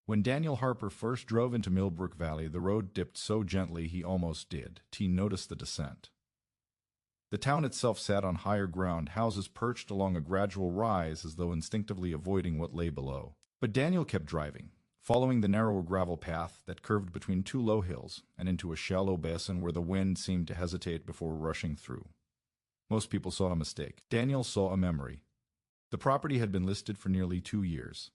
When Daniel Harper first drove into Millbrook Valley, the road dipped so gently he almost did. T noticed the descent. The town itself sat on higher ground, houses perched along a gradual rise as though instinctively avoiding what lay below. But Daniel kept driving, following the narrow gravel path that curved between two low hills and into a shallow basin where the wind seemed to hesitate before rushing through. Most people saw a mistake. Daniel saw a memory. The property had been listed for nearly 2 years.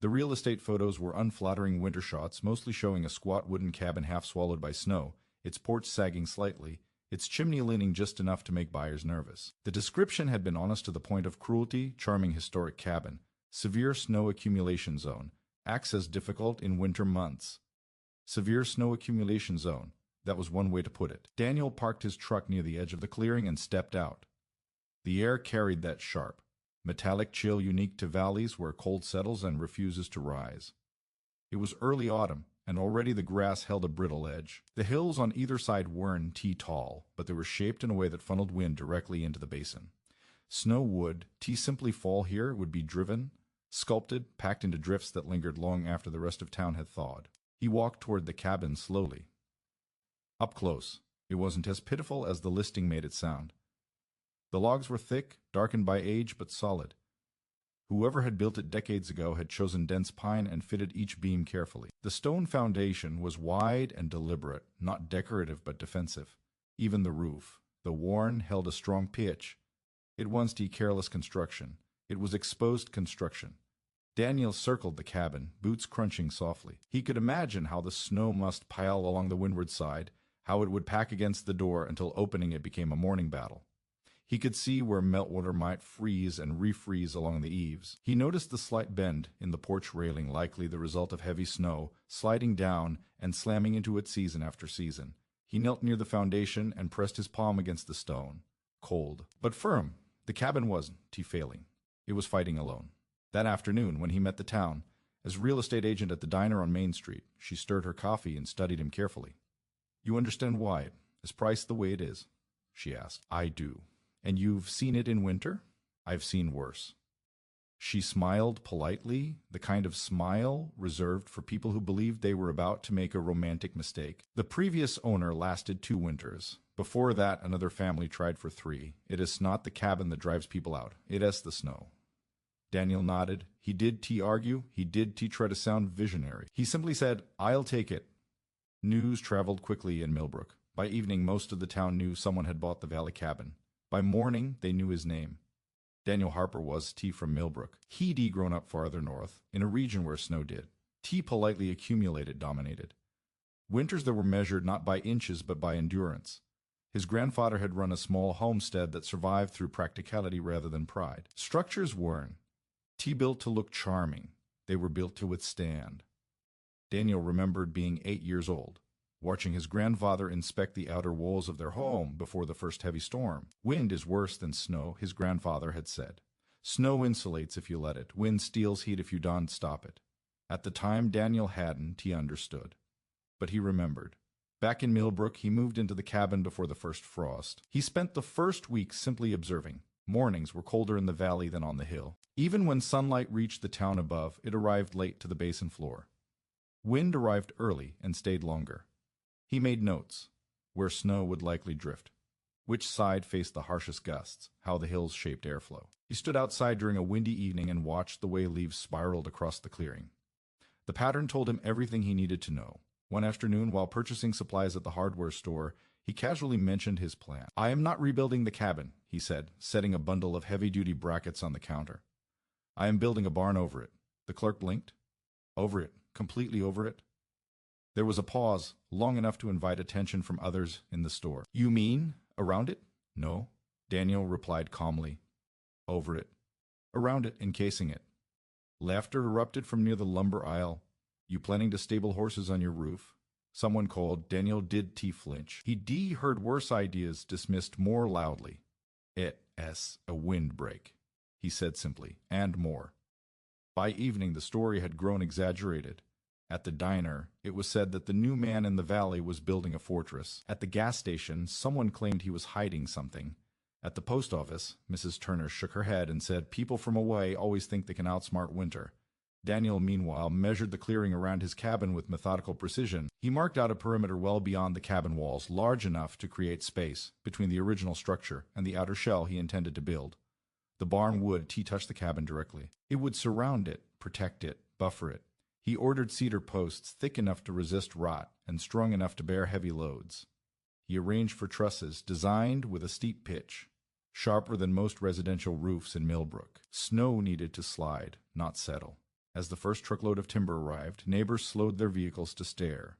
The real estate photos were unflattering winter shots, mostly showing a squat wooden cabin half swallowed by snow, its porch sagging slightly, its chimney leaning just enough to make buyers nervous. The description had been honest to the point of cruelty: charming historic cabin, severe snow accumulation zone, access difficult in winter months. Severe snow accumulation zone. That was one way to put it. Daniel parked his truck near the edge of the clearing and stepped out. The air carried that sharp, metallic chill unique to valleys where cold settles and refuses to rise. It was early autumn, and already the grass held a brittle edge. The hills on either side weren't tall, but they were shaped in a way that funneled wind directly into the basin. Snow would simply fall here. It would be driven, sculpted, packed into drifts that lingered long after the rest of town had thawed. He walked toward the cabin slowly. Up close, it wasn't as pitiful as the listing made it sound. The logs were thick, darkened by age, but solid. Whoever had built it decades ago had chosen dense pine and fitted each beam carefully. The stone foundation was wide and deliberate, not decorative but defensive. Even the roof, though worn, held a strong pitch. It wasn't careless construction. It was exposed construction. Daniel circled the cabin, boots crunching softly. He could imagine how the snow must pile along the windward side, how it would pack against the door until opening it became a morning battle. He could see where meltwater might freeze and refreeze along the eaves. He noticed the slight bend in the porch railing, likely the result of heavy snow, sliding down and slamming into it season after season. He knelt near the foundation and pressed his palm against the stone. Cold, but firm. The cabin wasn't failing. It was fighting alone. That afternoon, when he met the town, as real estate agent at the diner on Main Street, she stirred her coffee and studied him carefully. "You understand why it is priced the way it is?" she asked. "I do." "And you've seen it in winter?" "I've seen worse." She smiled politely, the kind of smile reserved for people who believed they were about to make a romantic mistake. "The previous owner lasted 2 winters. Before that, another family tried for 3. It is not the cabin that drives people out. It is the snow." Daniel nodded. He did argue. He did try to sound visionary. He simply said, "I'll take it." News traveled quickly in Millbrook. By evening, most of the town knew someone had bought the valley cabin. By morning, they knew his name. Daniel Harper was from Millbrook. He'd grown up farther north, in a region where snow did. Politely accumulated, dominated. Winters that were measured not by inches but by endurance. His grandfather had run a small homestead that survived through practicality rather than pride. Structures weren't built to look charming. They were built to withstand. Daniel remembered being 8 years old, watching his grandfather inspect the outer walls of their home before the first heavy storm. "Wind is worse than snow," his grandfather had said. "Snow insulates if you let it. Wind steals heat if you don't stop it." At the time, Daniel hadn't understood. But he remembered. Back in Millbrook, he moved into the cabin before the first frost. He spent the first week simply observing. Mornings were colder in the valley than on the hill. Even when sunlight reached the town above, it arrived late to the basin floor. Wind arrived early and stayed longer. He made notes: where snow would likely drift, which side faced the harshest gusts, how the hills shaped airflow. He stood outside during a windy evening and watched the way leaves spiraled across the clearing. The pattern told him everything he needed to know. One afternoon, while purchasing supplies at the hardware store, he casually mentioned his plan. "I am not rebuilding the cabin," he said, setting a bundle of heavy-duty brackets on the counter. "I am building a barn over it." The clerk blinked. "Over it? Completely over it?" There was a pause, long enough to invite attention from others in the store. "You mean around it?" "No," Daniel replied calmly. "Over it. Around it, encasing it." Laughter erupted from near the lumber aisle. "You planning to stable horses on your roof?" Someone called. Daniel did flinch. He heard worse ideas dismissed more loudly. "It's a windbreak," he said simply, and more. By evening, the story had grown exaggerated. At the diner, it was said that the new man in the valley was building a fortress. At the gas station, someone claimed he was hiding something. At the post office, Mrs. Turner shook her head and said, "People from away always think they can outsmart winter." Daniel, meanwhile, measured the clearing around his cabin with methodical precision. He marked out a perimeter well beyond the cabin walls, large enough to create space between the original structure and the outer shell he intended to build. The barn would touch the cabin directly. It would surround it, protect it, buffer it. He ordered cedar posts thick enough to resist rot and strong enough to bear heavy loads. He arranged for trusses designed with a steep pitch, sharper than most residential roofs in Millbrook. Snow needed to slide, not settle. As the first truckload of timber arrived, neighbors slowed their vehicles to stare.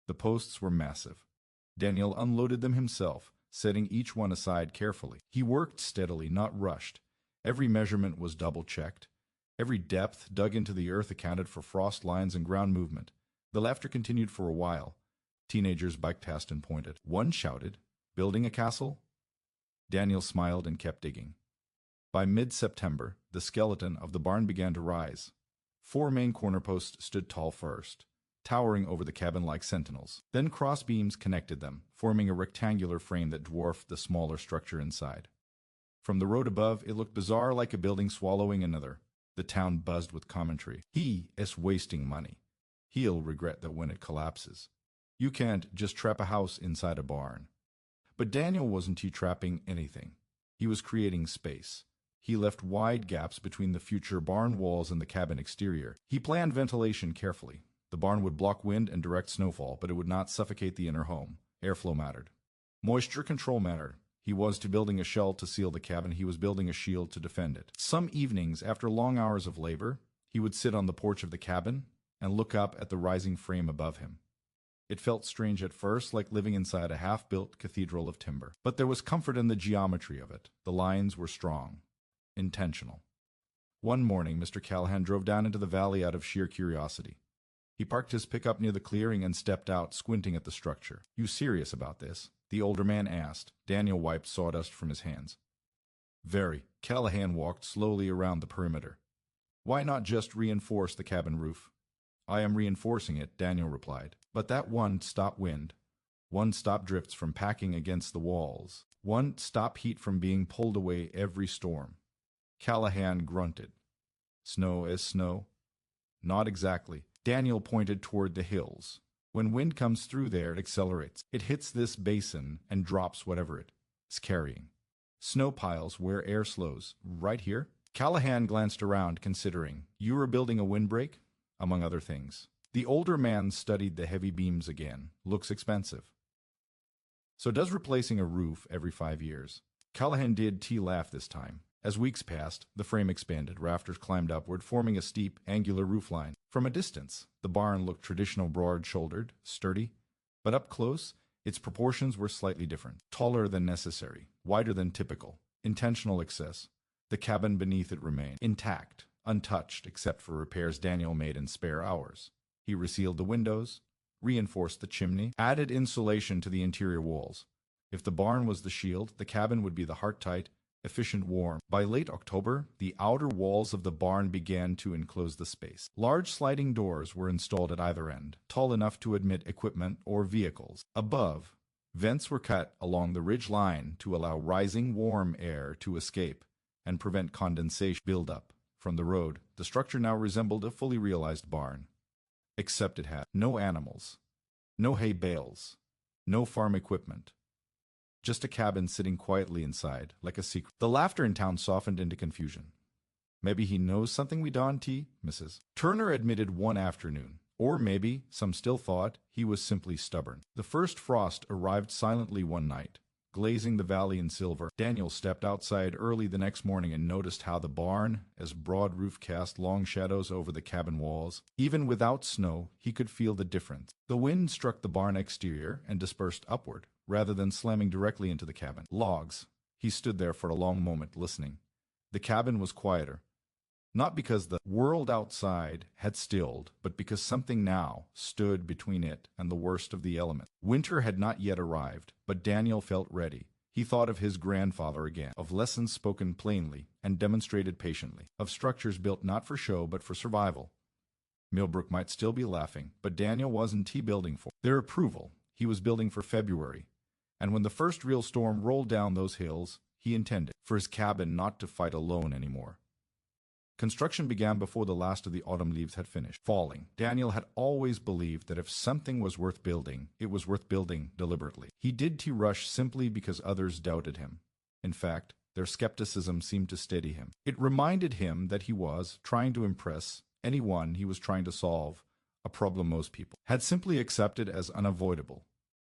The posts were massive. Daniel unloaded them himself, setting each one aside carefully. He worked steadily, not rushed. Every measurement was double-checked. Every depth dug into the earth accounted for frost lines and ground movement. The laughter continued for a while. Teenagers biked past and pointed. One shouted, "Building a castle?" Daniel smiled and kept digging. By mid-September, the skeleton of the barn began to rise. 4 main corner posts stood tall first, towering over the cabin like sentinels. Then cross beams connected them, forming a rectangular frame that dwarfed the smaller structure inside. From the road above, it looked bizarre, like a building swallowing another. The town buzzed with commentary. "He is wasting money. He'll regret that when it collapses. You can't just trap a house inside a barn." But Daniel wasn't trapping anything. He was creating space. He left wide gaps between the future barn walls and the cabin exterior. He planned ventilation carefully. The barn would block wind and direct snowfall, but it would not suffocate the inner home. Airflow mattered. Moisture control mattered. He was building a shell to seal the cabin. He was building a shield to defend it. Some evenings, after long hours of labor, he would sit on the porch of the cabin and look up at the rising frame above him. It felt strange at first, like living inside a half-built cathedral of timber. But there was comfort in the geometry of it. The lines were strong. Intentional. One morning, Mr. Callahan drove down into the valley out of sheer curiosity. He parked his pickup near the clearing and stepped out, squinting at the structure. "You serious about this?" the older man asked. Daniel wiped sawdust from his hands. "Very." Callahan walked slowly around the perimeter. "Why not just reinforce the cabin roof?" "I am reinforcing it," Daniel replied. "But that won't stop wind. Won't stop drifts from packing against the walls. Won't stop heat from being pulled away every storm." Callahan grunted. "Snow is snow?" "Not exactly." Daniel pointed toward the hills. "When wind comes through there, it accelerates. It hits this basin and drops whatever it is carrying. Snow piles where air slows. Right here?" Callahan glanced around, considering. "You are building a windbreak?" "Among other things." The older man studied the heavy beams again. "Looks expensive." "So does replacing a roof every 5 years." Callahan did laugh this time. As weeks passed, the frame expanded. Rafters climbed upward, forming a steep, angular roofline. From a distance, the barn looked traditional, broad-shouldered, sturdy. But up close, its proportions were slightly different. Taller than necessary, wider than typical. Intentional excess. The cabin beneath it remained intact, untouched except for repairs Daniel made in spare hours. He resealed the windows, reinforced the chimney, added insulation to the interior walls. If the barn was the shield, the cabin would be the heart-tight, efficient warm. By late October, the outer walls of the barn began to enclose the space. Large sliding doors were installed at either end, tall enough to admit equipment or vehicles. Above, vents were cut along the ridge line to allow rising warm air to escape and prevent condensation buildup. From the road, the structure now resembled a fully realized barn. Except it had no animals, no hay bales, no farm equipment. Just a cabin sitting quietly inside, like a secret. The laughter in town softened into confusion. "Maybe he knows something we don't, Mrs. Turner admitted one afternoon. Or maybe, some still thought, he was simply stubborn. The first frost arrived silently one night, glazing the valley in silver. Daniel stepped outside early the next morning and noticed how the barn, as broad roof, cast long shadows over the cabin walls. Even without snow, he could feel the difference. The wind struck the barn exterior and dispersed upward, rather than slamming directly into the cabin. Logs. He stood there for a long moment, listening. The cabin was quieter. Not because the world outside had stilled, but because something now stood between it and the worst of the elements. Winter had not yet arrived, but Daniel felt ready. He thought of his grandfather again, of lessons spoken plainly and demonstrated patiently, of structures built not for show but for survival. Millbrook might still be laughing, but Daniel wasn't building for their approval. He was building for February. And when the first real storm rolled down those hills, he intended for his cabin not to fight alone anymore. Construction began before the last of the autumn leaves had finished falling. Daniel had always believed that if something was worth building, it was worth building deliberately. He did rush simply because others doubted him. In fact, their skepticism seemed to steady him. It reminded him that he was trying to impress anyone he was trying to solve, a problem most people had simply accepted as unavoidable.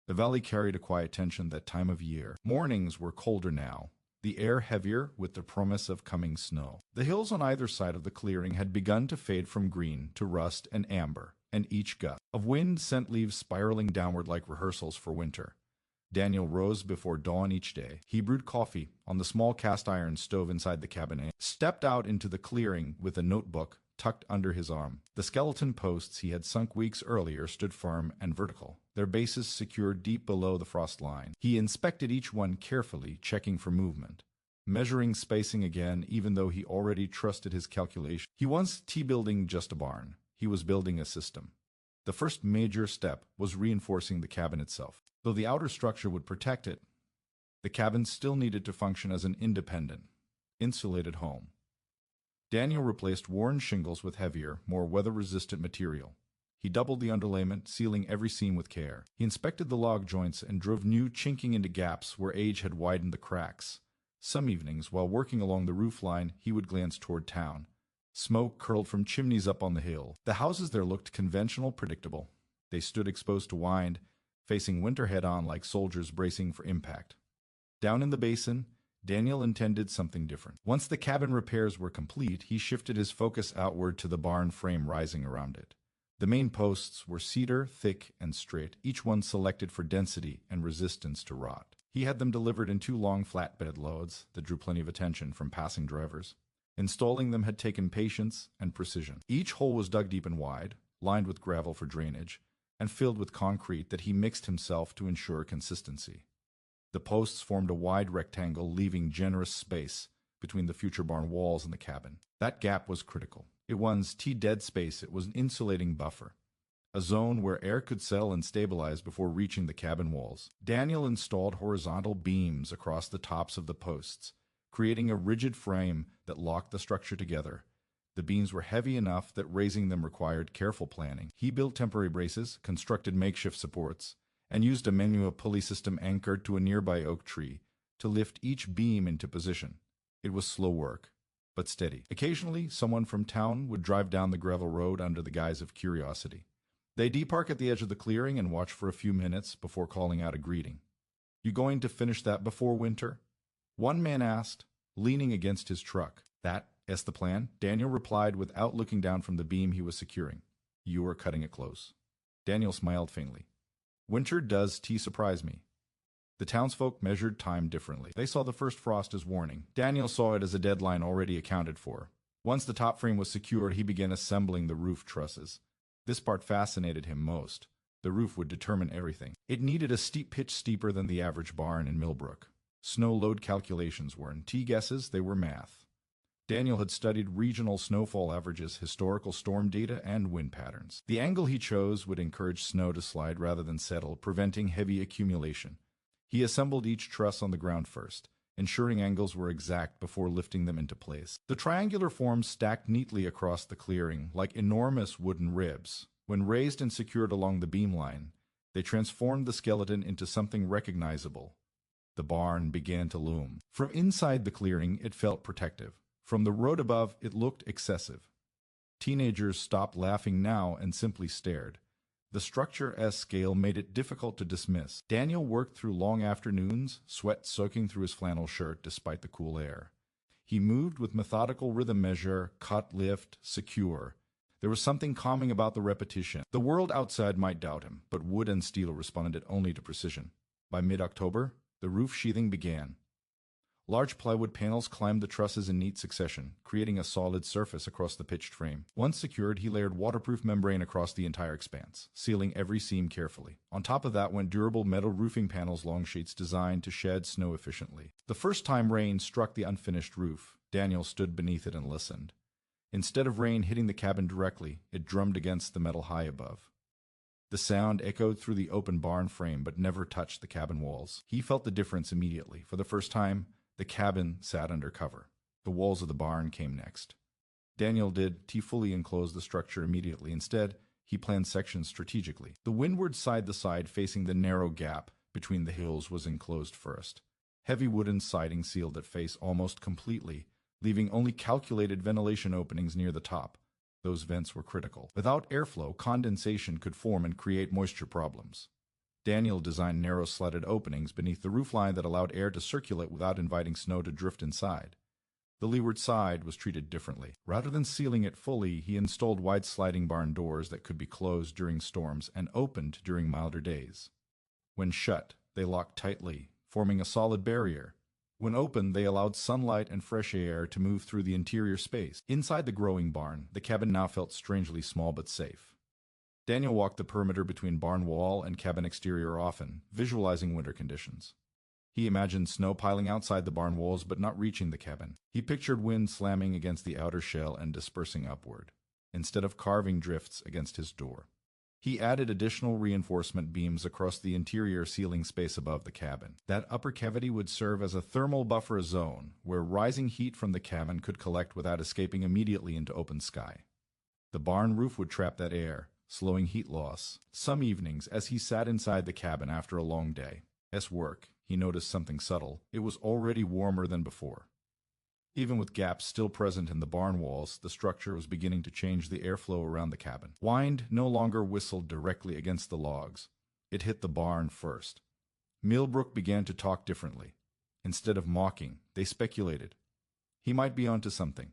The valley carried a quiet tension that time of year. Mornings were colder now, the air heavier with the promise of coming snow. The hills on either side of the clearing had begun to fade from green to rust and amber, and each gust of wind sent leaves spiraling downward like rehearsals for winter. Daniel rose before dawn each day. He brewed coffee on the small cast-iron stove inside the cabin and stepped out into the clearing with a notebook tucked under his arm. The skeleton posts he had sunk weeks earlier stood firm and vertical, their bases secured deep below the frost line. He inspected each one carefully, checking for movement, measuring spacing again even though he already trusted his calculation. He wasn't building just a barn. He was building a system. The first major step was reinforcing the cabin itself. Though the outer structure would protect it, the cabin still needed to function as an independent, insulated home. Daniel replaced worn shingles with heavier, more weather-resistant material. He doubled the underlayment, sealing every seam with care. He inspected the log joints and drove new chinking into gaps where age had widened the cracks. Some evenings, while working along the roof line, he would glance toward town. Smoke curled from chimneys up on the hill. The houses there looked conventional, predictable. They stood exposed to wind, facing winter head-on like soldiers bracing for impact. Down in the basin, Daniel intended something different. Once the cabin repairs were complete, he shifted his focus outward to the barn frame rising around it. The main posts were cedar, thick and straight, each one selected for density and resistance to rot. He had them delivered in 2 long flatbed loads that drew plenty of attention from passing drivers. Installing them had taken patience and precision. Each hole was dug deep and wide, lined with gravel for drainage, and filled with concrete that he mixed himself to ensure consistency. The posts formed a wide rectangle, leaving generous space between the future barn walls and the cabin. That gap was critical. It wasn't dead space, it was an insulating buffer, a zone where air could settle and stabilize before reaching the cabin walls. Daniel installed horizontal beams across the tops of the posts, creating a rigid frame that locked the structure together. The beams were heavy enough that raising them required careful planning. He built temporary braces, constructed makeshift supports, and used a manual pulley system anchored to a nearby oak tree to lift each beam into position. It was slow work, but steady. Occasionally, someone from town would drive down the gravel road under the guise of curiosity. They'd depark at the edge of the clearing and watch for a few minutes before calling out a greeting. "You going to finish that before winter?" one man asked, leaning against his truck. "That's the plan," Daniel replied without looking down from the beam he was securing. "You are cutting it close." Daniel smiled faintly. "Winter does surprise me." The townsfolk measured time differently. They saw the first frost as warning. Daniel saw it as a deadline already accounted for. Once the top frame was secured, he began assembling the roof trusses. This part fascinated him most. The roof would determine everything. It needed a steep pitch steeper than the average barn in Millbrook. Snow load calculations weren't guesses, they were math. Daniel had studied regional snowfall averages, historical storm data, and wind patterns. The angle he chose would encourage snow to slide rather than settle, preventing heavy accumulation. He assembled each truss on the ground first, ensuring angles were exact before lifting them into place. The triangular forms stacked neatly across the clearing, like enormous wooden ribs. When raised and secured along the beam line, they transformed the skeleton into something recognizable. The barn began to loom. From inside the clearing, it felt protective. From the road above, it looked excessive. Teenagers stopped laughing now and simply stared. The structure as scale made it difficult to dismiss. Daniel worked through long afternoons, sweat soaking through his flannel shirt despite the cool air. He moved with methodical rhythm measure, cut, lift, secure. There was something calming about the repetition. The world outside might doubt him, but wood and steel responded only to precision. By mid-October, the roof sheathing began. Large plywood panels climbed the trusses in neat succession, creating a solid surface across the pitched frame. Once secured, he layered waterproof membrane across the entire expanse, sealing every seam carefully. On top of that went durable metal roofing panels, long sheets designed to shed snow efficiently. The first time rain struck the unfinished roof, Daniel stood beneath it and listened. Instead of rain hitting the cabin directly, it drummed against the metal high above. The sound echoed through the open barn frame but never touched the cabin walls. He felt the difference immediately. For the first time, the cabin sat under cover. The walls of the barn came next. Daniel did. He fully enclosed the structure immediately. Instead, he planned sections strategically. The windward side, the side facing the narrow gap between the hills, was enclosed first. Heavy wooden siding sealed that face almost completely, leaving only calculated ventilation openings near the top. Those vents were critical. Without airflow, condensation could form and create moisture problems. Daniel designed narrow slatted openings beneath the roofline that allowed air to circulate without inviting snow to drift inside. The leeward side was treated differently. Rather than sealing it fully, he installed wide sliding barn doors that could be closed during storms and opened during milder days. When shut, they locked tightly, forming a solid barrier. When open, they allowed sunlight and fresh air to move through the interior space. Inside the growing barn, the cabin now felt strangely small but safe. Daniel walked the perimeter between barn wall and cabin exterior often, visualizing winter conditions. He imagined snow piling outside the barn walls but not reaching the cabin. He pictured wind slamming against the outer shell and dispersing upward, instead of carving drifts against his door. He added additional reinforcement beams across the interior ceiling space above the cabin. That upper cavity would serve as a thermal buffer zone where rising heat from the cabin could collect without escaping immediately into open sky. The barn roof would trap that air, slowing heat loss. Some evenings, as he sat inside the cabin after a long day's work, he noticed something subtle. It was already warmer than before. Even with gaps still present in the barn walls, the structure was beginning to change the airflow around the cabin. Wind no longer whistled directly against the logs. It hit the barn first. Millbrook began to talk differently. Instead of mocking, they speculated. He might be onto something,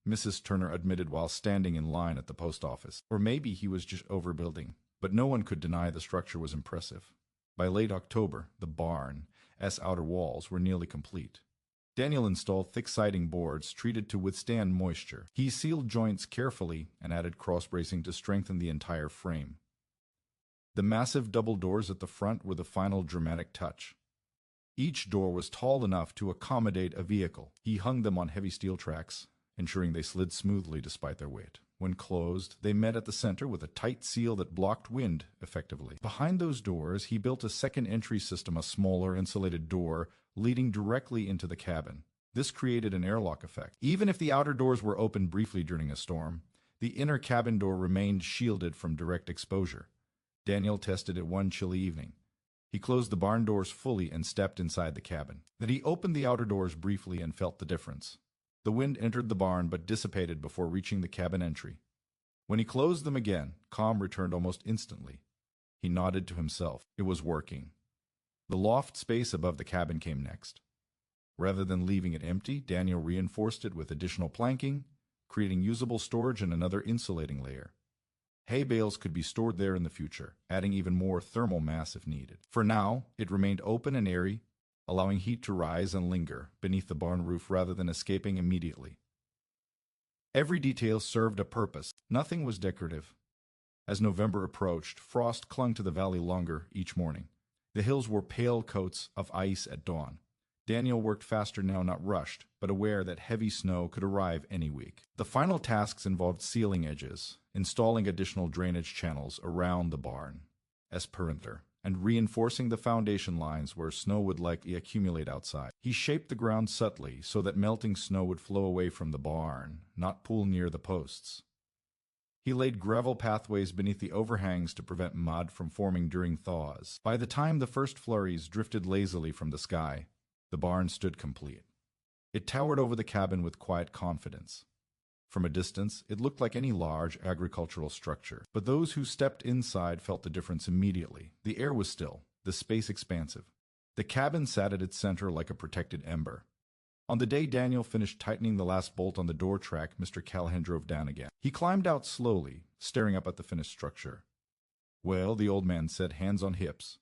Mrs. Turner admitted while standing in line at the post office. Or maybe he was just overbuilding. But no one could deny the structure was impressive. By late October, the barn's outer walls were nearly complete. Daniel installed thick siding boards treated to withstand moisture. He sealed joints carefully and added cross-bracing to strengthen the entire frame. The massive double doors at the front were the final dramatic touch. Each door was tall enough to accommodate a vehicle. He hung them on heavy steel tracks, ensuring they slid smoothly despite their weight. When closed, they met at the center with a tight seal that blocked wind effectively. Behind those doors, he built a second entry system, a smaller insulated door leading directly into the cabin. This created an airlock effect. Even if the outer doors were opened briefly during a storm, the inner cabin door remained shielded from direct exposure. Daniel tested it one chilly evening. He closed the barn doors fully and stepped inside the cabin. Then he opened the outer doors briefly and felt the difference. The wind entered the barn but dissipated before reaching the cabin entry. When he closed them again, calm returned almost instantly. He nodded to himself. It was working. The loft space above the cabin came next. Rather than leaving it empty, Daniel reinforced it with additional planking, creating usable storage and another insulating layer. Hay bales could be stored there in the future, adding even more thermal mass if needed. For now, it remained open and airy, allowing heat to rise and linger beneath the barn roof rather than escaping immediately. Every detail served a purpose. Nothing was decorative. As November approached, frost clung to the valley longer each morning. The hills wore pale coats of ice at dawn. Daniel worked faster now, not rushed, but aware that heavy snow could arrive any week. The final tasks involved sealing edges, installing additional drainage channels around the barn's perimeter, and reinforcing the foundation lines where snow would likely accumulate outside. He shaped the ground subtly so that melting snow would flow away from the barn, not pool near the posts. He laid gravel pathways beneath the overhangs to prevent mud from forming during thaws. By the time the first flurries drifted lazily from the sky, the barn stood complete. It towered over the cabin with quiet confidence. From a distance, it looked like any large agricultural structure, but those who stepped inside felt the difference immediately. The air was still, the space expansive. The cabin sat at its center like a protected ember. On the day Daniel finished tightening the last bolt on the door track, Mr. Callahan drove down again. He climbed out slowly, staring up at the finished structure. "Well," the old man said, hands on hips.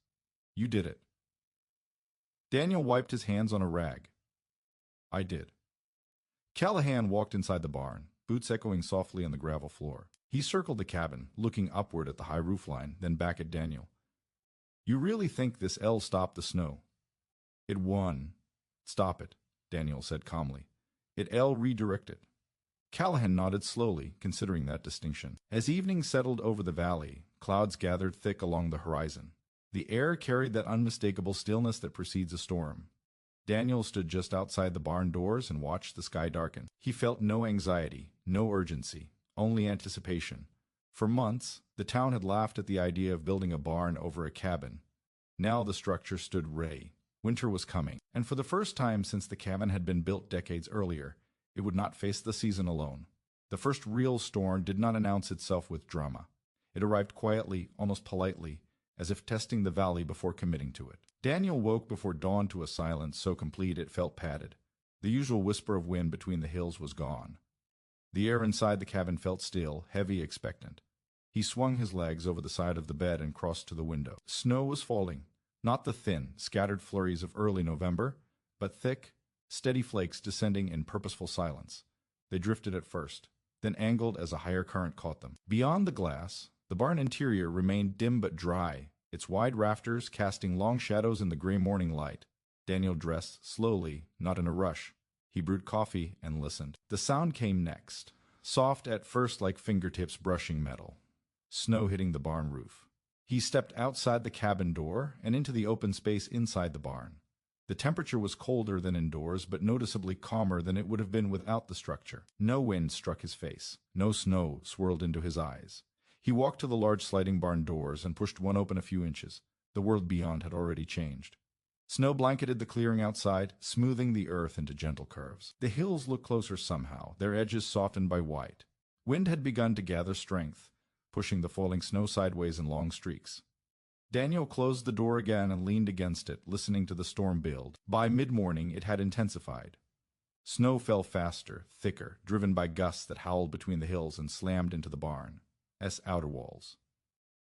"You did it." Daniel wiped his hands on a rag. "I did." Callahan walked inside the barn, boots echoing softly on the gravel floor. He circled the cabin, looking upward at the high roofline, then back at Daniel. "You really think this L stopped the snow?" "It won. Stop it," Daniel said calmly. "It L redirected." Callahan nodded slowly, considering that distinction. As evening settled over the valley, clouds gathered thick along the horizon. The air carried that unmistakable stillness that precedes a storm. Daniel stood just outside the barn doors and watched the sky darken. He felt no anxiety, no urgency, only anticipation. For months, the town had laughed at the idea of building a barn over a cabin. Now the structure stood ready. Winter was coming, and for the first time since the cabin had been built decades earlier, it would not face the season alone. The first real storm did not announce itself with drama. It arrived quietly, almost politely, as if testing the valley before committing to it. Daniel woke before dawn to a silence so complete it felt padded. The usual whisper of wind between the hills was gone. The air inside the cabin felt still, heavy, expectant. He swung his legs over the side of the bed and crossed to the window. Snow was falling, not the thin, scattered flurries of early November, but thick, steady flakes descending in purposeful silence. They drifted at first, then angled as a higher current caught them. Beyond the glass, the barn interior remained dim but dry, its wide rafters casting long shadows in the gray morning light. Daniel dressed slowly, not in a rush. He brewed coffee and listened. The sound came next, soft at first like fingertips brushing metal. Snow hitting the barn roof. He stepped outside the cabin door and into the open space inside the barn. The temperature was colder than indoors, but noticeably calmer than it would have been without the structure. No wind struck his face. No snow swirled into his eyes. He walked to the large sliding barn doors and pushed one open a few inches. The world beyond had already changed. Snow blanketed the clearing outside, smoothing the earth into gentle curves. The hills looked closer somehow, their edges softened by white. Wind had begun to gather strength, pushing the falling snow sideways in long streaks. Daniel closed the door again and leaned against it, listening to the storm build. By mid-morning, it had intensified. Snow fell faster, thicker, driven by gusts that howled between the hills and slammed into the barn's outer walls.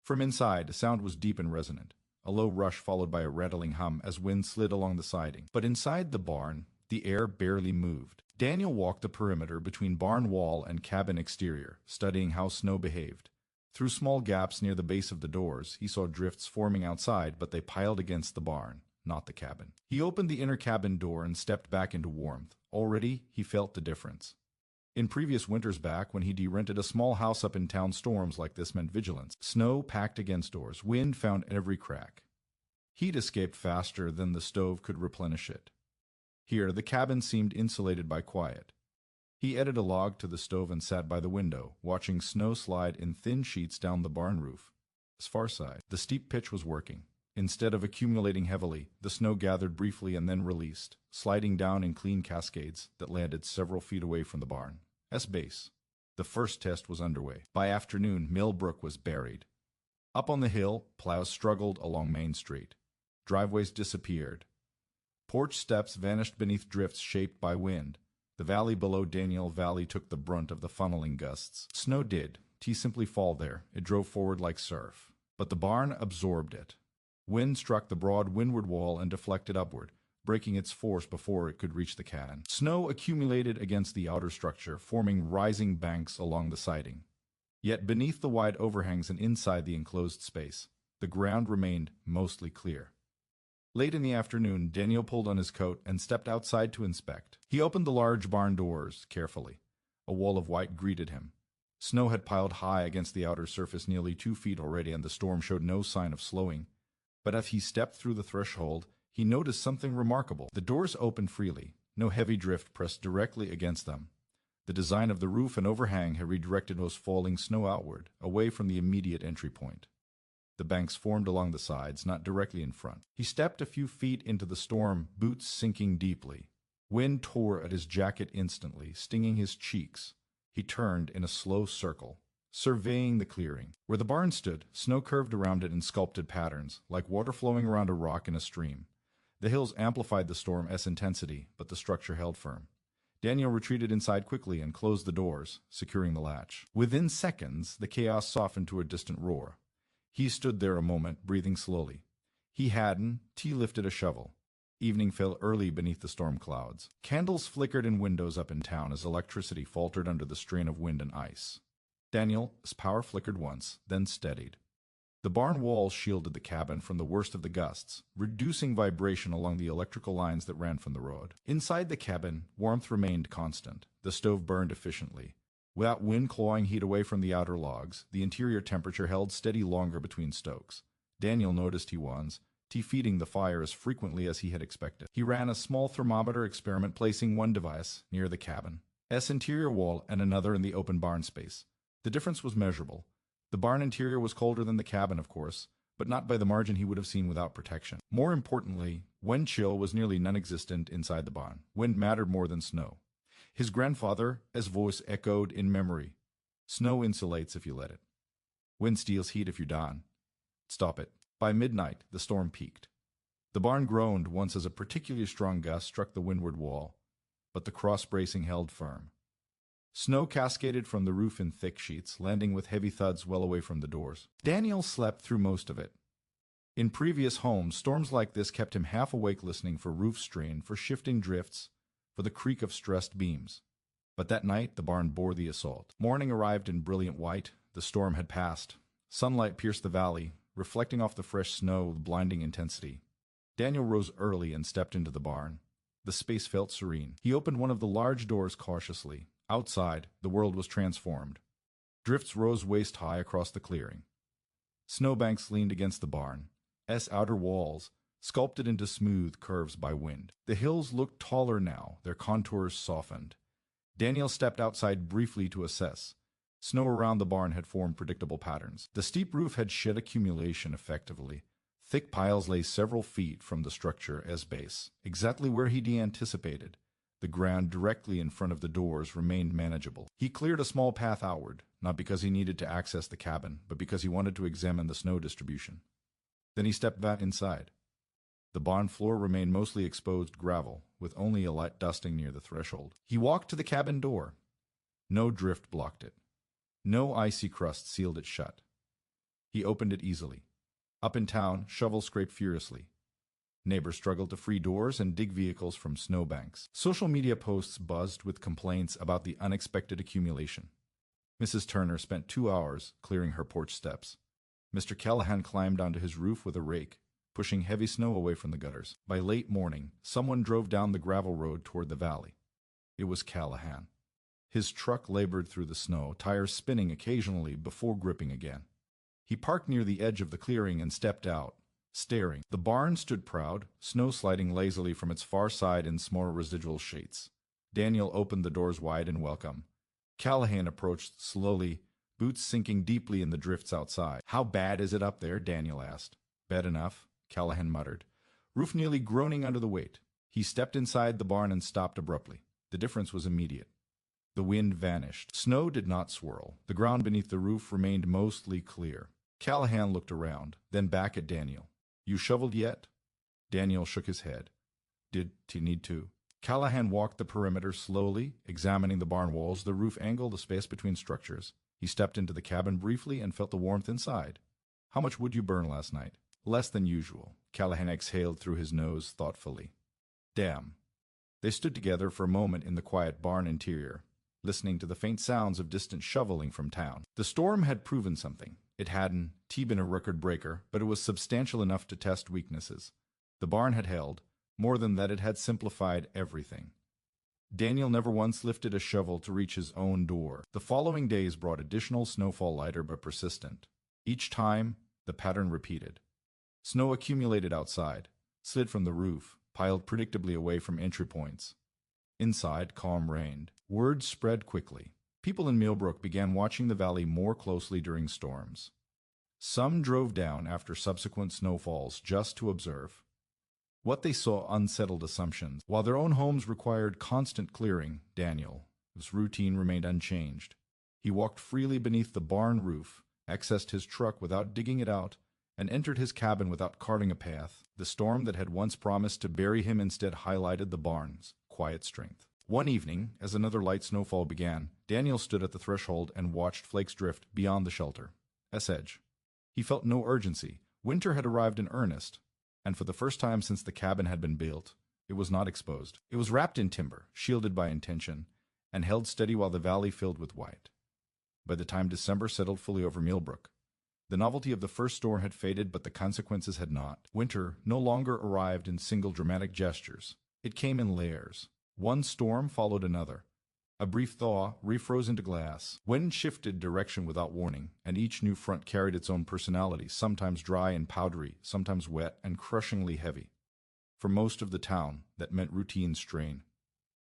From inside, the sound was deep and resonant, a low rush followed by a rattling hum as wind slid along the siding. But inside the barn, the air barely moved. Daniel walked the perimeter between barn wall and cabin exterior, studying how snow behaved. Through small gaps near the base of the doors, he saw drifts forming outside, but they piled against the barn, not the cabin. He opened the inner cabin door and stepped back into warmth. Already, he felt the difference. In previous winters back, when he de-rented a small house up in town, storms like this meant vigilance. Snow packed against doors, wind found every crack. Heat escaped faster than the stove could replenish it. Here, the cabin seemed insulated by quiet. He added a log to the stove and sat by the window, watching snow slide in thin sheets down the barn roof. His far side, the steep pitch was working. Instead of accumulating heavily, the snow gathered briefly and then released, sliding down in clean cascades that landed several feet away from the barn's base. The first test was underway. By afternoon, Millbrook was buried. Up on the hill, plows struggled along Main Street. Driveways disappeared. Porch steps vanished beneath drifts shaped by wind. The valley below Daniel Valley took the brunt of the funneling gusts. Snow did simply fall there. It drove forward like surf. But the barn absorbed it. Wind struck the broad windward wall and deflected upward, breaking its force before it could reach the cabin. Snow accumulated against the outer structure, forming rising banks along the siding. Yet beneath the wide overhangs and inside the enclosed space, the ground remained mostly clear. Late in the afternoon, Daniel pulled on his coat and stepped outside to inspect. He opened the large barn doors carefully. A wall of white greeted him. Snow had piled high against the outer surface nearly 2 feet already, and the storm showed no sign of slowing. But as he stepped through the threshold, he noticed something remarkable. The doors opened freely. No heavy drift pressed directly against them. The design of the roof and overhang had redirected those falling snow outward, away from the immediate entry point. The banks formed along the sides, not directly in front. He stepped a few feet into the storm, boots sinking deeply. Wind tore at his jacket instantly, stinging his cheeks. He turned in a slow circle, surveying the clearing. Where the barn stood, snow curved around it in sculpted patterns, like water flowing around a rock in a stream. The hills amplified the storm's intensity, but the structure held firm. Daniel retreated inside quickly and closed the doors, securing the latch. Within seconds, the chaos softened to a distant roar. He stood there a moment, breathing slowly. He lifted a shovel. Evening fell early beneath the storm clouds. Candles flickered in windows up in town as electricity faltered under the strain of wind and ice. Daniel's power flickered once, then steadied. The barn walls shielded the cabin from the worst of the gusts, reducing vibration along the electrical lines that ran from the road. Inside the cabin, warmth remained constant. The stove burned efficiently. Without wind clawing heat away from the outer logs, the interior temperature held steady longer between stokes. Daniel noticed he was feeding the fire as frequently as he had expected. He ran a small thermometer experiment, placing one device near the cabin's interior wall and another in the open barn space. The difference was measurable. The barn interior was colder than the cabin, of course, but not by the margin he would have seen without protection. More importantly, wind chill was nearly non-existent inside the barn. Wind mattered more than snow. His grandfather's voice echoed in memory. Snow insulates if you let it. Wind steals heat if you don't. Stop it. By midnight, the storm peaked. The barn groaned once as a particularly strong gust struck the windward wall, but the cross-bracing held firm. Snow cascaded from the roof in thick sheets, landing with heavy thuds well away from the doors. Daniel slept through most of it. In previous homes, storms like this kept him half awake listening for roof strain, for shifting drifts, for the creak of stressed beams. But that night, the barn bore the assault. Morning arrived in brilliant white. The storm had passed. Sunlight pierced the valley, reflecting off the fresh snow with blinding intensity. Daniel rose early and stepped into the barn. The space felt serene. He opened one of the large doors cautiously. Outside, the world was transformed. Drifts rose waist-high across the clearing. Snowbanks leaned against the barn's outer walls, sculpted into smooth curves by wind. The hills looked taller now, their contours softened. Daniel stepped outside briefly to assess. Snow around the barn had formed predictable patterns. The steep roof had shed accumulation effectively. Thick piles lay several feet from the structure's base, exactly where he'd anticipated. The ground directly in front of the doors remained manageable. He cleared a small path outward, not because he needed to access the cabin, but because he wanted to examine the snow distribution. Then he stepped back inside. The barn floor remained mostly exposed gravel, with only a light dusting near the threshold. He walked to the cabin door. No drift blocked it. No icy crust sealed it shut. He opened it easily. Up in town, shovels scraped furiously. Neighbors struggled to free doors and dig vehicles from snowbanks. Social media posts buzzed with complaints about the unexpected accumulation. Mrs. Turner spent 2 hours clearing her porch steps. Mr. Callahan climbed onto his roof with a rake, pushing heavy snow away from the gutters. By late morning, someone drove down the gravel road toward the valley. It was Callahan. His truck labored through the snow, tires spinning occasionally before gripping again. He parked near the edge of the clearing and stepped out, staring. The barn stood proud, snow sliding lazily from its far side in small residual sheets. Daniel opened the doors wide in welcome. Callahan approached slowly, boots sinking deeply in the drifts outside. "How bad is it up there?" Daniel asked. "Bad enough," Callahan muttered, roof nearly groaning under the weight. He stepped inside the barn and stopped abruptly. The difference was immediate. The wind vanished. Snow did not swirl. The ground beneath the roof remained mostly clear. Callahan looked around, then back at Daniel. "You shoveled yet?" Daniel shook his head. "Did he need to?" Callahan walked the perimeter slowly, examining the barn walls, the roof angle, the space between structures. He stepped into the cabin briefly and felt the warmth inside. "How much wood you burn last night?" "Less than usual." Callahan exhaled through his nose thoughtfully. "Damn." They stood together for a moment in the quiet barn interior, listening to the faint sounds of distant shoveling from town. The storm had proven something. It hadn't been a record breaker, but it was substantial enough to test weaknesses. The barn had held. More than that, it had simplified everything. Daniel never once lifted a shovel to reach his own door. The following days brought additional snowfall, lighter but persistent. Each time, the pattern repeated. Snow accumulated outside, slid from the roof, piled predictably away from entry points. Inside, calm reigned. Word spread quickly. People in Millbrook began watching the valley more closely during storms. Some drove down after subsequent snowfalls just to observe. What they saw unsettled assumptions. While their own homes required constant clearing, Daniel's routine remained unchanged. He walked freely beneath the barn roof, accessed his truck without digging it out, and entered his cabin without carting a path. The storm that had once promised to bury him instead highlighted the barn's quiet strength. One evening, as another light snowfall began, Daniel stood at the threshold and watched flakes drift beyond the shelter's edge. He felt no urgency. Winter had arrived in earnest, and for the first time since the cabin had been built, it was not exposed. It was wrapped in timber, shielded by intention, and held steady while the valley filled with white. By the time December settled fully over Millbrook, the novelty of the first storm had faded, but the consequences had not. Winter no longer arrived in single dramatic gestures. It came in layers. One storm followed another. A brief thaw refroze into glass. Wind shifted direction without warning, and each new front carried its own personality, sometimes dry and powdery, sometimes wet and crushingly heavy. For most of the town, that meant routine strain.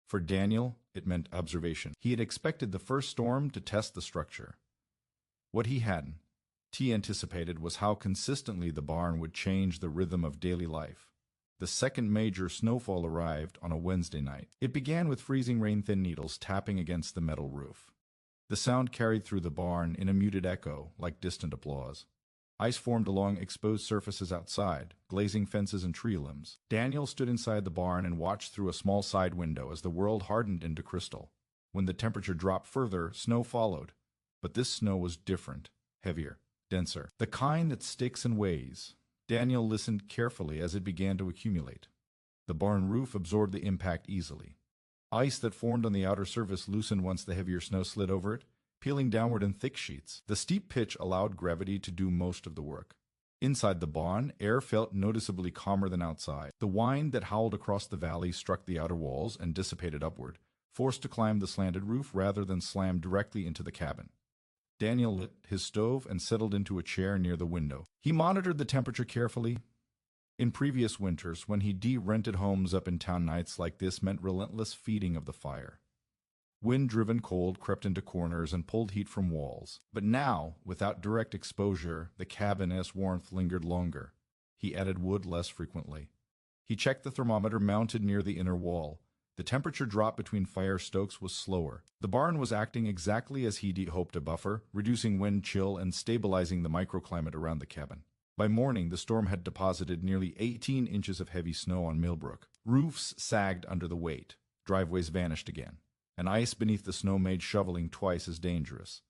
For Daniel, it meant observation. He had expected the first storm to test the structure. What he hadn't anticipated was how consistently the barn would change the rhythm of daily life. The second major snowfall arrived on a Wednesday night. It began with freezing rain-thin needles tapping against the metal roof. The sound carried through the barn in a muted echo, like distant applause. Ice formed along exposed surfaces outside, glazing fences and tree limbs. Daniel stood inside the barn and watched through a small side window as the world hardened into crystal. When the temperature dropped further, snow followed. But this snow was different, heavier, denser. The kind that sticks and weighs. Daniel listened carefully as it began to accumulate. The barn roof absorbed the impact easily. Ice that formed on the outer surface loosened once the heavier snow slid over it, peeling downward in thick sheets. The steep pitch allowed gravity to do most of the work. Inside the barn, air felt noticeably calmer than outside. The wind that howled across the valley struck the outer walls and dissipated upward, forced to climb the slanted roof rather than slam directly into the cabin. Daniel lit his stove and settled into a chair near the window. He monitored the temperature carefully. In previous winters, when he rented homes up in town, nights like this meant relentless feeding of the fire. Wind-driven cold crept into corners and pulled heat from walls. But now, without direct exposure, the cabin's warmth lingered longer. He added wood less frequently. He checked the thermometer mounted near the inner wall. The temperature drop between fire stokes was slower. The barn was acting exactly as he'd hoped to buffer, reducing wind chill and stabilizing the microclimate around the cabin. By morning, the storm had deposited nearly 18 inches of heavy snow on Millbrook. Roofs sagged under the weight. Driveways vanished again. And ice beneath the snow made shoveling twice as dangerous.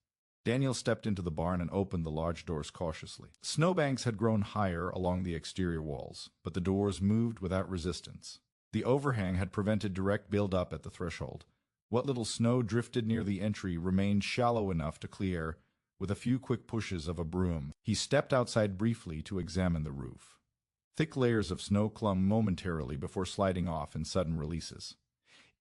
Daniel stepped into the barn and opened the large doors cautiously. Snowbanks had grown higher along the exterior walls, but the doors moved without resistance. The overhang had prevented direct build-up at the threshold. What little snow drifted near the entry remained shallow enough to clear with a few quick pushes of a broom. He stepped outside briefly to examine the roof. Thick layers of snow clung momentarily before sliding off in sudden releases.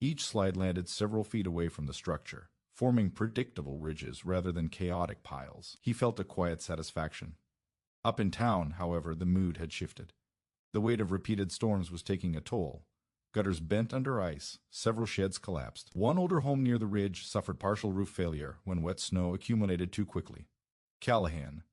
Each slide landed several feet away from the structure, forming predictable ridges rather than chaotic piles. He felt a quiet satisfaction. Up in town, however, the mood had shifted. The weight of repeated storms was taking a toll. Gutters bent under ice, several sheds collapsed. One older home near the ridge suffered partial roof failure when wet snow accumulated too quickly. Callahan,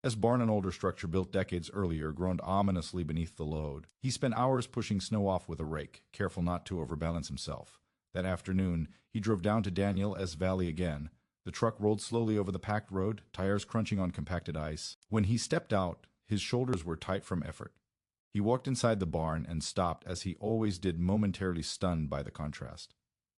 as barn and older structure built decades earlier, groaned ominously beneath the load. He spent hours pushing snow off with a rake, careful not to overbalance himself. That afternoon, he drove down to Daniel S. Valley again. The truck rolled slowly over the packed road, tires crunching on compacted ice. When he stepped out, his shoulders were tight from effort. He walked inside the barn and stopped as he always did, momentarily stunned by the contrast.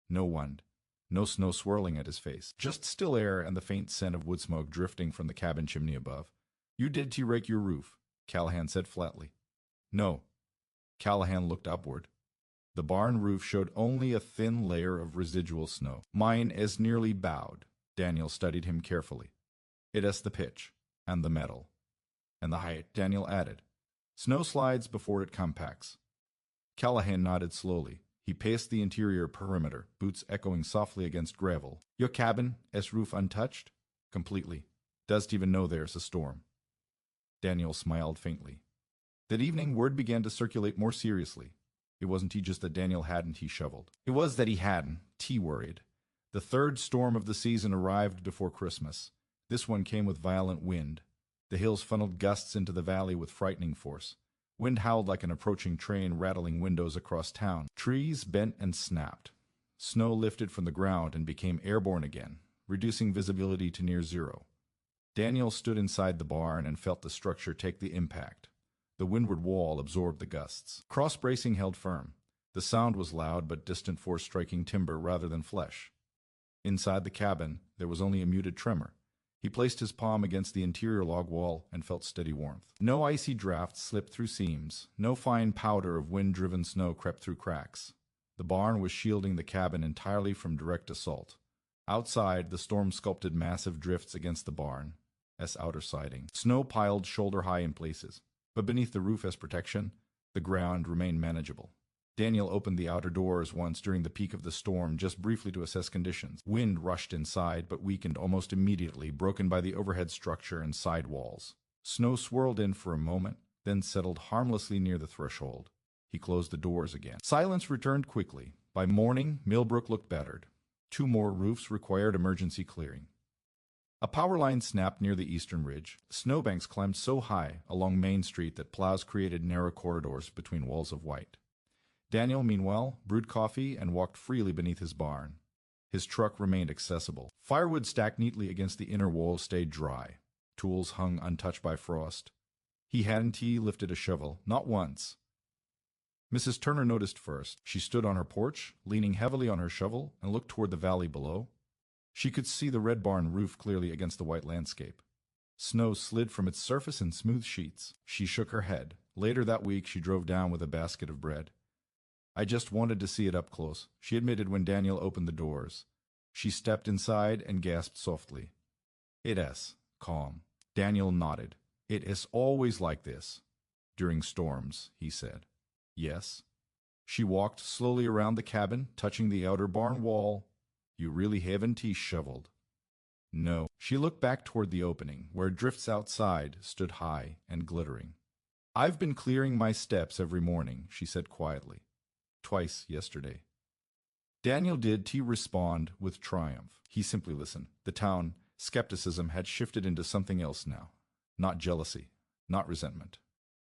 No wind, no snow swirling at his face, just still air and the faint scent of wood smoke drifting from the cabin chimney above. "You did rake your roof," Callahan said flatly. "No." Callahan looked upward. The barn roof showed only a thin layer of residual snow. "Mine is nearly bowed." Daniel studied him carefully. "It is the pitch, and the metal, and the height," Daniel added. "Snow slides before it compacts." Callahan nodded slowly. He paced the interior perimeter, boots echoing softly against gravel. "Your cabin, is roof untouched?" "Completely. Doesn't even know there's a storm." Daniel smiled faintly. That evening, word began to circulate more seriously. It wasn't just that Daniel hadn't shoveled. It was that he hadn't. Worried. The third storm of the season arrived before Christmas. This one came with violent wind. The hills funneled gusts into the valley with frightening force. Wind howled like an approaching train, rattling windows across town. Trees bent and snapped. Snow lifted from the ground and became airborne again, reducing visibility to near zero. Daniel stood inside the barn and felt the structure take the impact. The windward wall absorbed the gusts. Cross-bracing held firm. The sound was loud but distant force striking timber rather than flesh. Inside the cabin, there was only a muted tremor. He placed his palm against the interior log wall and felt steady warmth. No icy drafts slipped through seams. No fine powder of wind-driven snow crept through cracks. The barn was shielding the cabin entirely from direct assault. Outside, the storm sculpted massive drifts against the barn's outer siding. Snow piled shoulder-high in places. But beneath the roof as protection, the ground remained manageable. Daniel opened the outer doors once during the peak of the storm, just briefly to assess conditions. Wind rushed inside, but weakened almost immediately, broken by the overhead structure and side walls. Snow swirled in for a moment, then settled harmlessly near the threshold. He closed the doors again. Silence returned quickly. By morning, Millbrook looked battered. 2 more roofs required emergency clearing. A power line snapped near the eastern ridge. Snowbanks climbed so high along Main Street that plows created narrow corridors between walls of white. Daniel, meanwhile, brewed coffee and walked freely beneath his barn. His truck remained accessible. Firewood stacked neatly against the inner wall stayed dry. Tools hung untouched by frost. He hadn't lifted a shovel, not once. Mrs. Turner noticed first. She stood on her porch, leaning heavily on her shovel, and looked toward the valley below. She could see the red barn roof clearly against the white landscape. Snow slid from its surface in smooth sheets. She shook her head. Later that week, she drove down with a basket of bread. "I just wanted to see it up close," she admitted when Daniel opened the doors. She stepped inside and gasped softly. "It is calm." Daniel nodded. "It is always like this." "During storms," he said. "Yes." She walked slowly around the cabin, touching the outer barn wall. "You really haven't shoveled?" "No." She looked back toward the opening, where drifts outside stood high and glittering. "I've been clearing my steps every morning," she said quietly. "Twice yesterday." Daniel did respond with triumph. He simply listened. The town skepticism had shifted into something else now. Not jealousy, not resentment.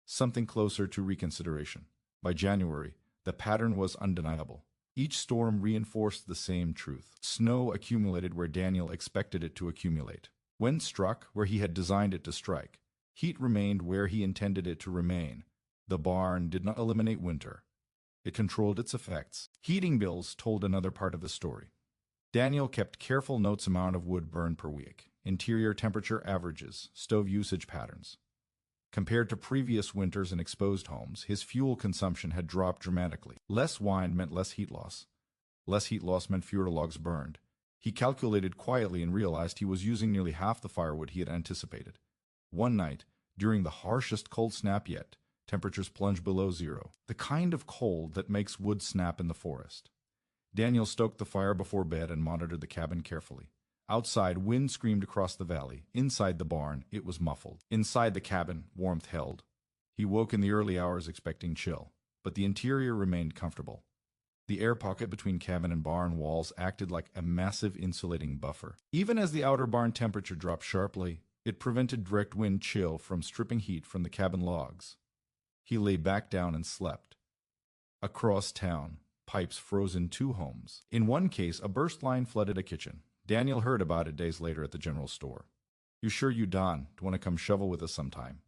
Something closer to reconsideration. By January, the pattern was undeniable. Each storm reinforced the same truth. Snow accumulated where Daniel expected it to accumulate. Wind struck where he had designed it to strike. Heat remained where he intended it to remain. The barn did not eliminate winter. It controlled its effects. Heating bills told another part of the story. Daniel kept careful notes amount of wood burned per week, interior temperature averages, stove usage patterns. Compared to previous winters in exposed homes, his fuel consumption had dropped dramatically. Less wine meant less heat loss. Less heat loss meant fewer logs burned. He calculated quietly and realized he was using nearly half the firewood he had anticipated. One night, during the harshest cold snap yet, temperatures plunged below zero, the kind of cold that makes wood snap in the forest. Daniel stoked the fire before bed and monitored the cabin carefully. Outside, wind screamed across the valley. Inside the barn, it was muffled. Inside the cabin, warmth held. He woke in the early hours expecting chill, but the interior remained comfortable. The air pocket between cabin and barn walls acted like a massive insulating buffer. Even as the outer barn temperature dropped sharply, it prevented direct wind chill from stripping heat from the cabin logs. He lay back down and slept. Across town, pipes froze in 2 homes. In one case, a burst line flooded a kitchen. Daniel heard about it days later at the general store. "You sure you want to come shovel with us sometime?"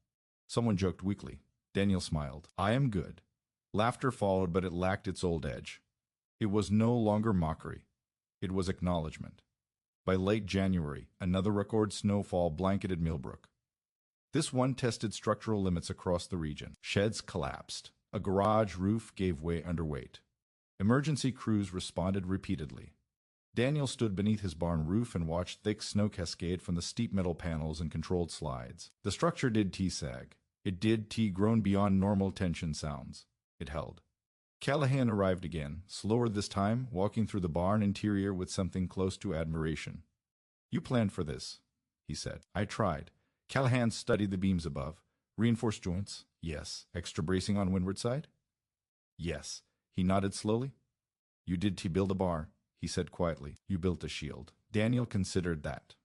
Someone joked weakly. Daniel smiled. "I am good." Laughter followed, but it lacked its old edge. It was no longer mockery. It was acknowledgement. By late January, another record snowfall blanketed Millbrook. This one tested structural limits across the region. Sheds collapsed. A garage roof gave way under weight. Emergency crews responded repeatedly. Daniel stood beneath his barn roof and watched thick snow cascade from the steep metal panels and controlled slides. The structure did sag. It did groan beyond normal tension sounds. It held. Callahan arrived again, slower this time, walking through the barn interior with something close to admiration. "You planned for this," he said. "I tried." Callahan studied the beams above. "Reinforced joints?" "Yes." "Extra bracing on windward side?" "Yes." He nodded slowly. "You did build a bar," he said quietly. "You built a shield." Daniel considered that.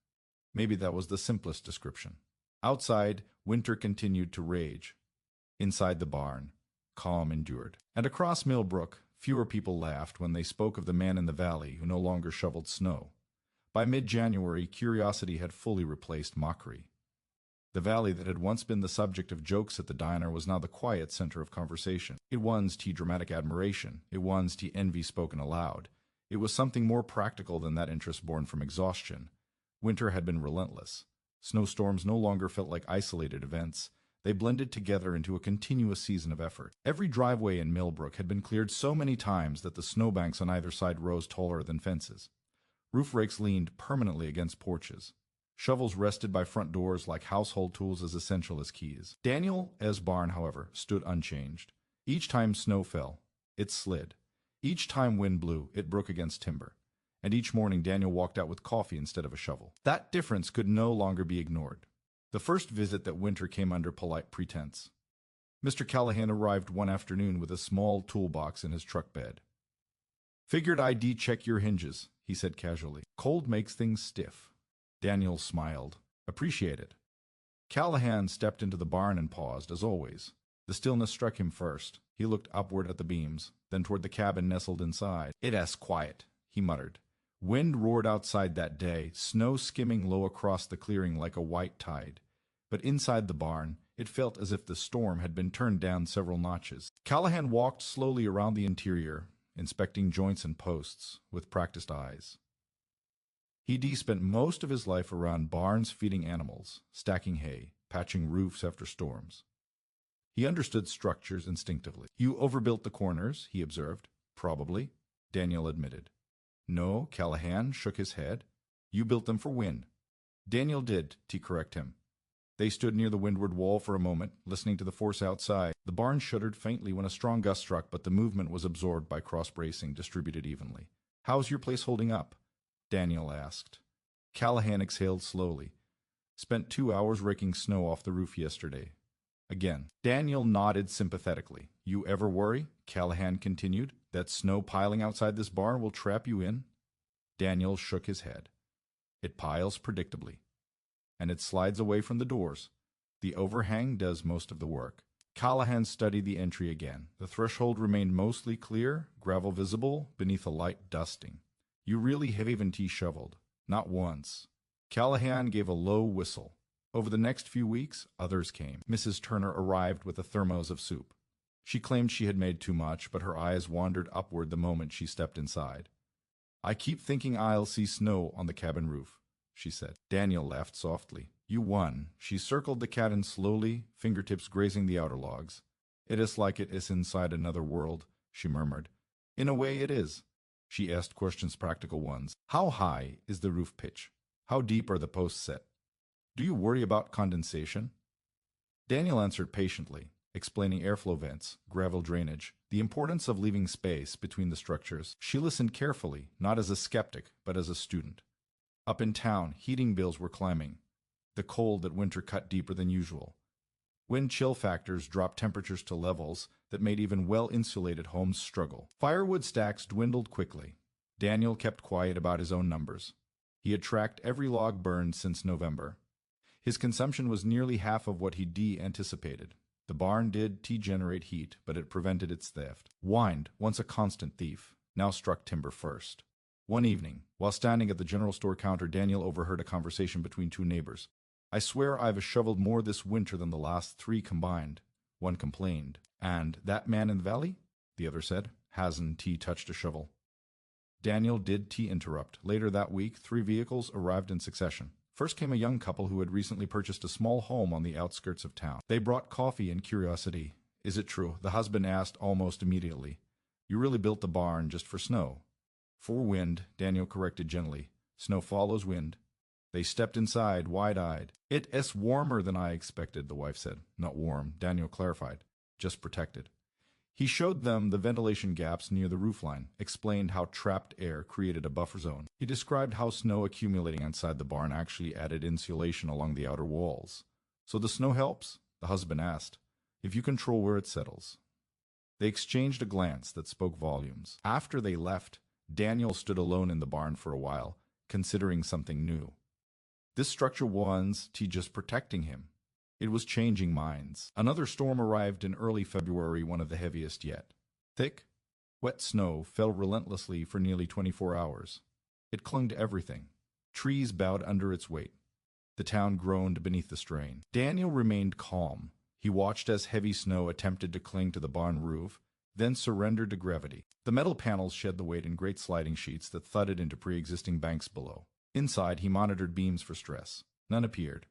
Maybe that was the simplest description. Outside, winter continued to rage. Inside the barn, calm endured. And across Millbrook, fewer people laughed when they spoke of the man in the valley who no longer shoveled snow. By mid-January, curiosity had fully replaced mockery. The valley that had once been the subject of jokes at the diner was now the quiet center of conversation. It was dramatic admiration. It was envy spoken aloud. It was something more practical than that interest born from exhaustion. Winter had been relentless. Snowstorms no longer felt like isolated events. They blended together into a continuous season of effort. Every driveway in Millbrook had been cleared so many times that the snowbanks on either side rose taller than fences. Roof rakes leaned permanently against porches. Shovels rested by front doors like household tools as essential as keys. Daniel's barn, however, stood unchanged. Each time snow fell, It slid. Each time wind blew, it broke against timber. And each morning Daniel walked out with coffee instead of a shovel. That difference could no longer be ignored. The first visit that winter came under polite pretense. Mr. Callahan arrived one afternoon with a small toolbox in his truck bed. "Figured I'd check your hinges," he said casually. "Cold makes things stiff." Daniel smiled. "Appreciate it." Callahan stepped into the barn and paused, as always. The stillness struck him first. He looked upward at the beams, then toward the cabin nestled inside. "It's quiet," he muttered. Wind roared outside that day, snow skimming low across the clearing like a white tide. But inside the barn, it felt as if the storm had been turned down several notches. Callahan walked slowly around the interior, inspecting joints and posts, with practiced eyes. He'd spent most of his life around barns feeding animals, stacking hay, patching roofs after storms. He understood structures instinctively. "You overbuilt the corners," he observed. "Probably," Daniel admitted. "No," Callahan shook his head. "You built them for wind." "Daniel did," to correct him. They stood near the windward wall for a moment, listening to the force outside. The barn shuddered faintly when a strong gust struck, but the movement was absorbed by cross-bracing, distributed evenly. "How's your place holding up?" Daniel asked. Callahan exhaled slowly. "Spent 2 hours raking snow off the roof yesterday." Again, Daniel nodded sympathetically. "You ever worry," Callahan continued, "that snow piling outside this barn will trap you in?" Daniel shook his head. "It piles predictably. And it slides away from the doors. The overhang does most of the work." Callahan studied the entry again. The threshold remained mostly clear, gravel visible beneath a light dusting. "You really haven't shoveled." "Not once." Callahan gave a low whistle. Over the next few weeks, others came. Mrs. Turner arrived with a thermos of soup. She claimed she had made too much, but her eyes wandered upward the moment she stepped inside. "I keep thinking I'll see snow on the cabin roof," she said. Daniel laughed softly. "You won." She circled the cabin slowly, fingertips grazing the outer logs. "It is like it is inside another world," she murmured. "In a way it is." She asked questions, practical ones. "How high is the roof pitch? How deep are the posts set? Do you worry about condensation?" Daniel answered patiently, explaining airflow vents, gravel drainage, the importance of leaving space between the structures. She listened carefully, not as a skeptic, but as a student. Up in town, heating bills were climbing. The cold that winter cut deeper than usual. Wind chill factors dropped temperatures to levels that made even well-insulated homes struggle. Firewood stacks dwindled quickly. Daniel kept quiet about his own numbers. He had tracked every log burned since November. His consumption was nearly half of what he'd anticipated. The barn did generate heat, but it prevented its theft. Wind, once a constant thief, now struck timber first. One evening, while standing at the general store counter, Daniel overheard a conversation between two neighbors. "I swear I've shoveled more this winter than the last 3 combined," one complained. "And that man in the valley?" the other said. Hasn't he touched a shovel? Daniel did interrupt. Later that week, 3 vehicles arrived in succession. First came a young couple who had recently purchased a small home on the outskirts of town. They brought coffee and curiosity. "Is it true?" the husband asked almost immediately. "You really built the barn just for snow?" "For wind," Daniel corrected gently. "Snow follows wind." They stepped inside, wide-eyed. "It's warmer than I expected," the wife said. "Not warm," Daniel clarified. "Just protected." He showed them the ventilation gaps near the roofline, explained how trapped air created a buffer zone. He described how snow accumulating inside the barn actually added insulation along the outer walls. "So the snow helps?" the husband asked. "If you control where it settles." They exchanged a glance that spoke volumes. After they left, Daniel stood alone in the barn for a while, considering something new. This structure wasn't just protecting him. It was changing minds. Another storm arrived in early February, one of the heaviest yet. Thick, wet snow fell relentlessly for nearly 24 hours. It clung to everything. Trees bowed under its weight. The town groaned beneath the strain. Daniel remained calm. He watched as heavy snow attempted to cling to the barn roof, then surrendered to gravity. The metal panels shed the weight in great sliding sheets that thudded into pre-existing banks below. Inside, he monitored beams for stress. None appeared.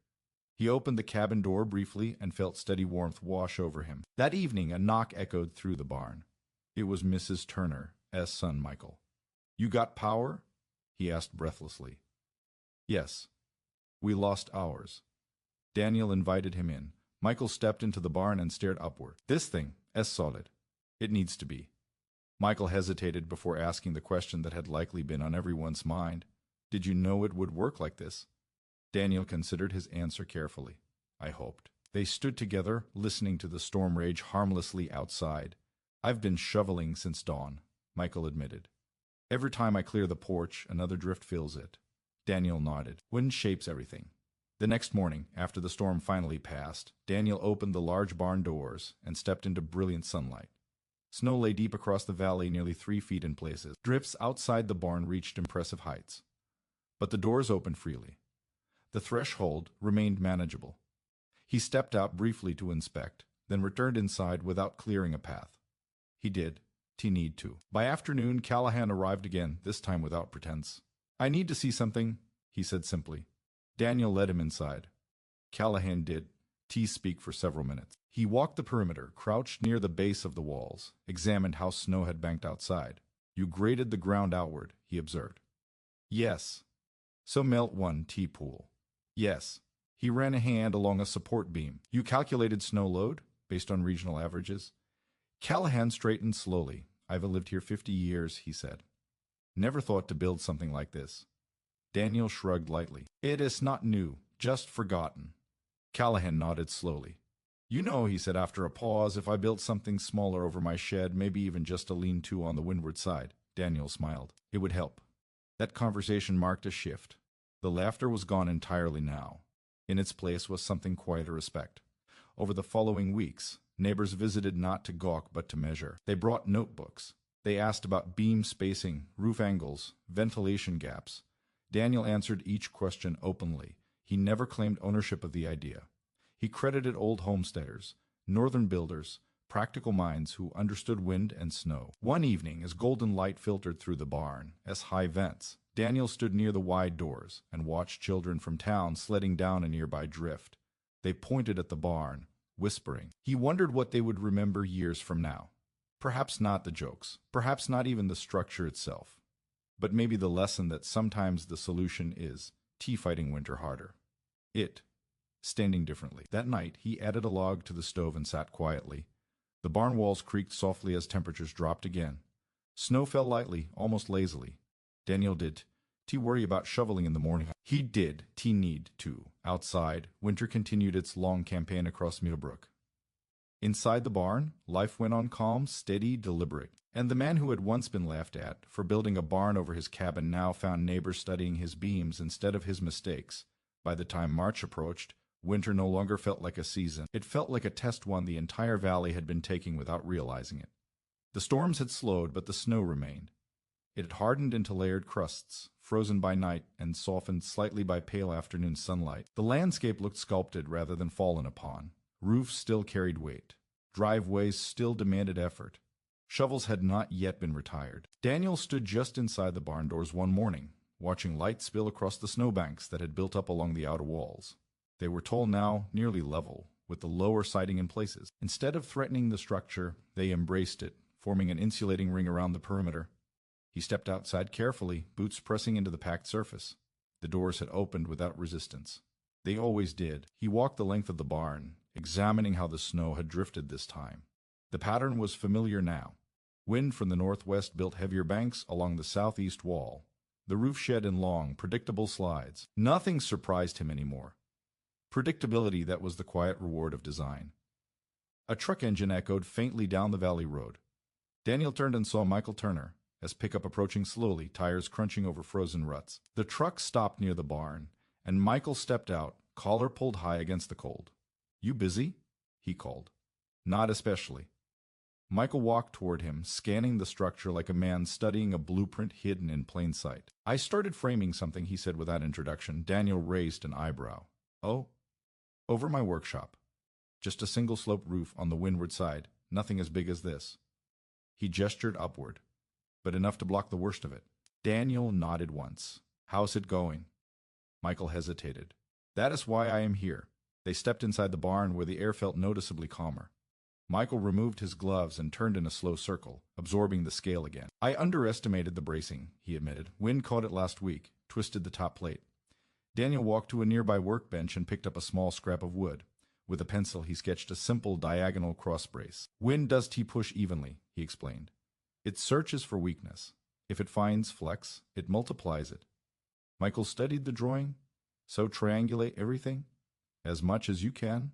He opened the cabin door briefly and felt steady warmth wash over him. That evening, a knock echoed through the barn. It was Mrs. Turner, son Michael. "You got power?" he asked breathlessly. "Yes. We lost ours." Daniel invited him in. Michael stepped into the barn and stared upward. "This thing, solid. It needs to be." Michael hesitated before asking the question that had likely been on everyone's mind. Did you know it would work like this? Daniel considered his answer carefully. I hoped. They stood together, listening to the storm rage harmlessly outside. I've been shoveling since dawn, Michael admitted. Every time I clear the porch, another drift fills it. Daniel nodded. Wind shapes everything. The next morning, after the storm finally passed, Daniel opened the large barn doors and stepped into brilliant sunlight. Snow lay deep across the valley, nearly 3 feet in places. Drifts outside the barn reached impressive heights. But the doors opened freely. The threshold remained manageable. He stepped out briefly to inspect, then returned inside without clearing a path. He did. He need to. By afternoon, Callahan arrived again, this time without pretense. I need to see something, he said simply. Daniel led him inside. Callahan did. Speak for several minutes. He walked the perimeter, crouched near the base of the walls, examined how snow had banked outside. You graded the ground outward, he observed. Yes. So melt one pool. Yes. He ran a hand along a support beam. You calculated snow load, based on regional averages? Callahan straightened slowly. I've lived here 50 years, he said. Never thought to build something like this. Daniel shrugged lightly. It is not new, just forgotten. Callahan nodded slowly. You know, he said after a pause, if I built something smaller over my shed, maybe even just a lean-to on the windward side. Daniel smiled. It would help. That conversation marked a shift. The laughter was gone entirely now. In its place was something quite a respect. Over the following weeks, neighbors visited not to gawk but to measure. They brought notebooks. They asked about beam spacing, roof angles, ventilation gaps. Daniel answered each question openly. He never claimed ownership of the idea. He credited old homesteaders, northern builders, practical minds who understood wind and snow. One evening, as golden light filtered through the barn, as high vents, Daniel stood near the wide doors and watched children from town sledding down a nearby drift. They pointed at the barn, whispering. He wondered what they would remember years from now. Perhaps not the jokes, perhaps not even the structure itself, but maybe the lesson that sometimes the solution is fighting winter harder. Standing differently. That night, he added a log to the stove and sat quietly. The barn walls creaked softly as temperatures dropped again. Snow fell lightly, almost lazily. Daniel did. Worry about shoveling in the morning. He did. Need to. Outside, winter continued its long campaign across Millbrook. Inside the barn, life went on calm, steady, deliberate. And the man who had once been laughed at for building a barn over his cabin now found neighbors studying his beams instead of his mistakes. By the time March approached, winter no longer felt like a season. It felt like a test one the entire valley had been taking without realizing it. The storms had slowed, but the snow remained. It had hardened into layered crusts, frozen by night and softened slightly by pale afternoon sunlight. The landscape looked sculpted rather than fallen upon. Roofs still carried weight. Driveways still demanded effort. Shovels had not yet been retired. Daniel stood just inside the barn doors one morning, watching light spill across the snowbanks that had built up along the outer walls. They were tall now, nearly level, with the lower siding in places. Instead of threatening the structure, they embraced it, forming an insulating ring around the perimeter. He stepped outside carefully, boots pressing into the packed surface. The doors had opened without resistance. They always did. He walked the length of the barn, examining how the snow had drifted this time. The pattern was familiar now. Wind from the northwest built heavier banks along the southeast wall. The roof shed in long, predictable slides. Nothing surprised him anymore. Predictability that was the quiet reward of design. A truck engine echoed faintly down the valley road. Daniel turned and saw Michael Turner, as pickup approaching slowly, tires crunching over frozen ruts. The truck stopped near the barn, and Michael stepped out, collar pulled high against the cold. You busy? He called. Not especially. Michael walked toward him, scanning the structure like a man studying a blueprint hidden in plain sight. I started framing something, he said without introduction. Daniel raised an eyebrow. Oh? Over my workshop. Just a single-sloped roof on the windward side, nothing as big as this. He gestured upward, but enough to block the worst of it. Daniel nodded once. How's it going? Michael hesitated. That is why I am here. They stepped inside the barn where the air felt noticeably calmer. Michael removed his gloves and turned in a slow circle, absorbing the scale again. I underestimated the bracing, he admitted. Wind caught it last week, twisted the top plate. Daniel walked to a nearby workbench and picked up a small scrap of wood. With a pencil, he sketched a simple diagonal cross brace. Wind does push evenly, he explained. It searches for weakness. If it finds flex, it multiplies it. Michael studied the drawing. So triangulate everything. As much as you can.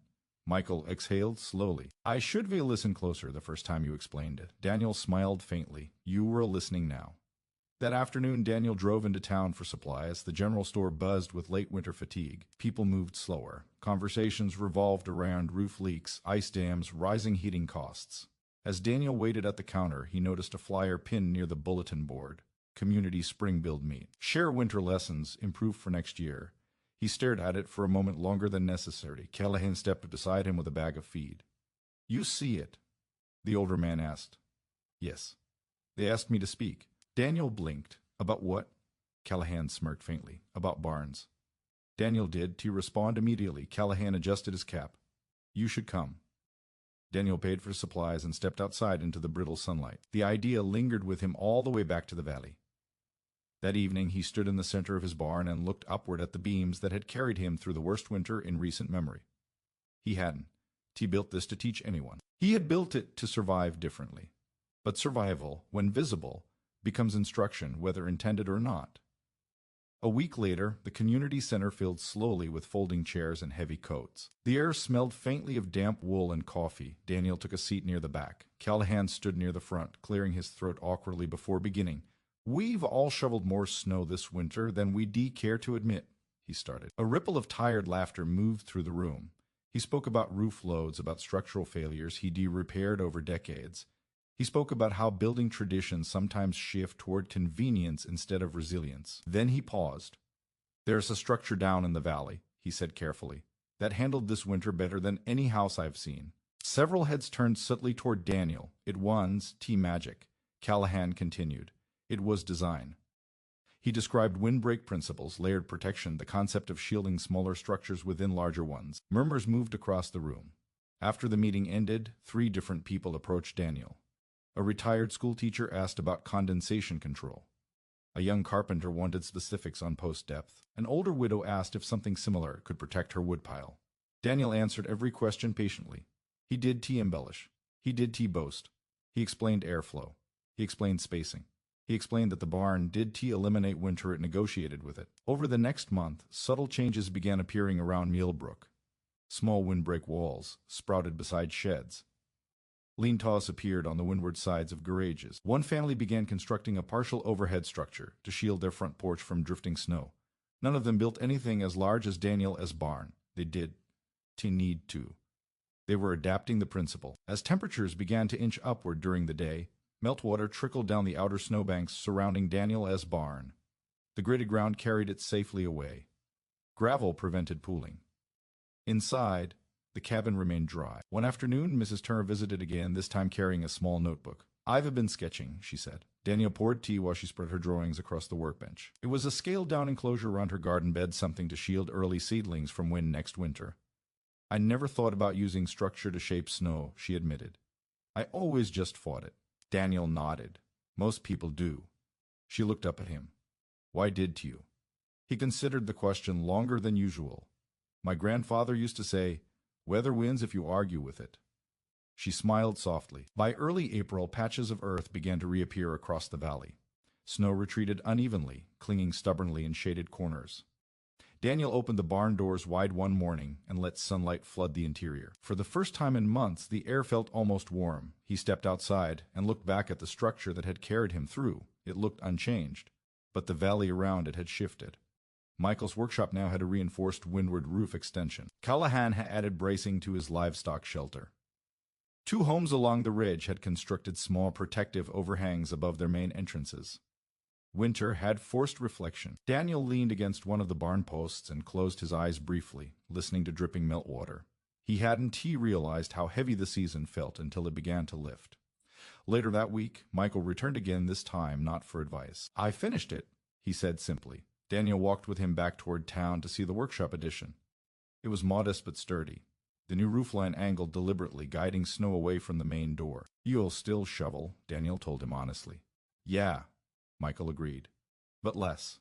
Michael exhaled slowly. I should have listened closer the first time you explained it. Daniel smiled faintly. You were listening now. That afternoon, Daniel drove into town for supplies. The general store buzzed with late winter fatigue. People moved slower. Conversations revolved around roof leaks, ice dams, rising heating costs. As Daniel waited at the counter, he noticed a flyer pinned near the bulletin board. Community Spring Build Meet. Share winter lessons, improve for next year. He stared at it for a moment longer than necessary. Callahan stepped beside him with a bag of feed. You see it? The older man asked. Yes. They asked me to speak. Daniel blinked. About what? Callahan smirked faintly. About Barnes. Daniel did. To respond immediately, Callahan adjusted his cap. You should come. Daniel paid for supplies and stepped outside into the brittle sunlight. The idea lingered with him all the way back to the valley. That evening he stood in the center of his barn and looked upward at the beams that had carried him through the worst winter in recent memory. He hadn't. He built this to teach anyone. He had built it to survive differently. But survival, when visible, becomes instruction, whether intended or not. A week later, the community center filled slowly with folding chairs and heavy coats. The air smelled faintly of damp wool and coffee. Daniel took a seat near the back. Callahan stood near the front, clearing his throat awkwardly before beginning. We've all shoveled more snow this winter than we'd care to admit, he started. A ripple of tired laughter moved through the room. He spoke about roof loads, about structural failures he'd repaired over decades. He spoke about how building traditions sometimes shift toward convenience instead of resilience. Then he paused. There's a structure down in the valley, he said carefully, that handled this winter better than any house I've seen. Several heads turned subtly toward Daniel. It was T-Magic. Callahan continued. It was design. He described windbreak principles, layered protection, the concept of shielding smaller structures within larger ones. Murmurs moved across the room. After the meeting ended, 3 different people approached Daniel. A retired schoolteacher asked about condensation control. A young carpenter wanted specifics on post depth. An older widow asked if something similar could protect her woodpile. Daniel answered every question patiently. He did embellish. He did boast. He explained airflow. He explained spacing. He explained that the barn did eliminate winter it negotiated with it. Over the next month, subtle changes began appearing around Millbrook. Small windbreak walls sprouted beside sheds. Lean-tos appeared on the windward sides of garages. One family began constructing a partial overhead structure to shield their front porch from drifting snow. None of them built anything as large as Daniel's barn. They did need to. They were adapting the principle. As temperatures began to inch upward during the day, meltwater trickled down the outer snowbanks surrounding Daniel's barn. The gritted ground carried it safely away. Gravel prevented pooling. Inside, the cabin remained dry. One afternoon, Mrs. Turner visited again, this time carrying a small notebook. I've been sketching, she said. Daniel poured tea while she spread her drawings across the workbench. It was a scaled-down enclosure around her garden bed, something to shield early seedlings from wind next winter. I never thought about using structure to shape snow, she admitted. I always just fought it. Daniel nodded. Most people do. She looked up at him. Why did you? He considered the question longer than usual. My grandfather used to say, weather wins if you argue with it. She smiled softly. By early April, patches of earth began to reappear across the valley. Snow retreated unevenly, clinging stubbornly in shaded corners. Daniel opened the barn doors wide one morning and let sunlight flood the interior. For the first time in months, the air felt almost warm. He stepped outside and looked back at the structure that had carried him through. It looked unchanged, but the valley around it had shifted. Michael's workshop now had a reinforced windward roof extension. Callahan had added bracing to his livestock shelter. 2 homes along the ridge had constructed small protective overhangs above their main entrances. Winter had forced reflection. Daniel leaned against one of the barn posts and closed his eyes briefly, listening to dripping meltwater. He hadn't realized how heavy the season felt until it began to lift. Later that week, Michael returned again, this time not for advice. I finished it, he said simply. Daniel walked with him back toward town to see the workshop addition. It was modest but sturdy. The new roofline angled deliberately, guiding snow away from the main door. You'll still shovel, Daniel told him honestly. Yeah, Michael agreed. But less.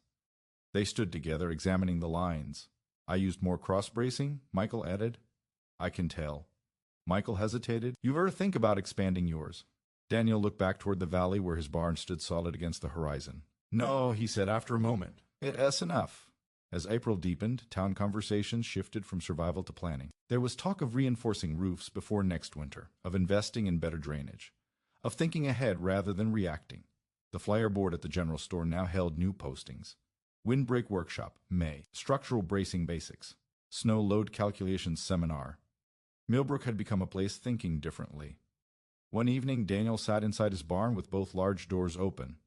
They stood together, examining the lines. I used more cross-bracing, Michael added. I can tell. Michael hesitated. You ever think about expanding yours? Daniel looked back toward the valley where his barn stood solid against the horizon. "No," he said after a moment. "It's enough." As April deepened, town conversations shifted from survival to planning. There was talk of reinforcing roofs before next winter, of investing in better drainage, of thinking ahead rather than reacting. The flyer board at the general store now held new postings. Windbreak Workshop, May. Structural Bracing Basics. Snow Load Calculations Seminar. Millbrook had become a place thinking differently. One evening, Daniel sat inside his barn with both large doors open.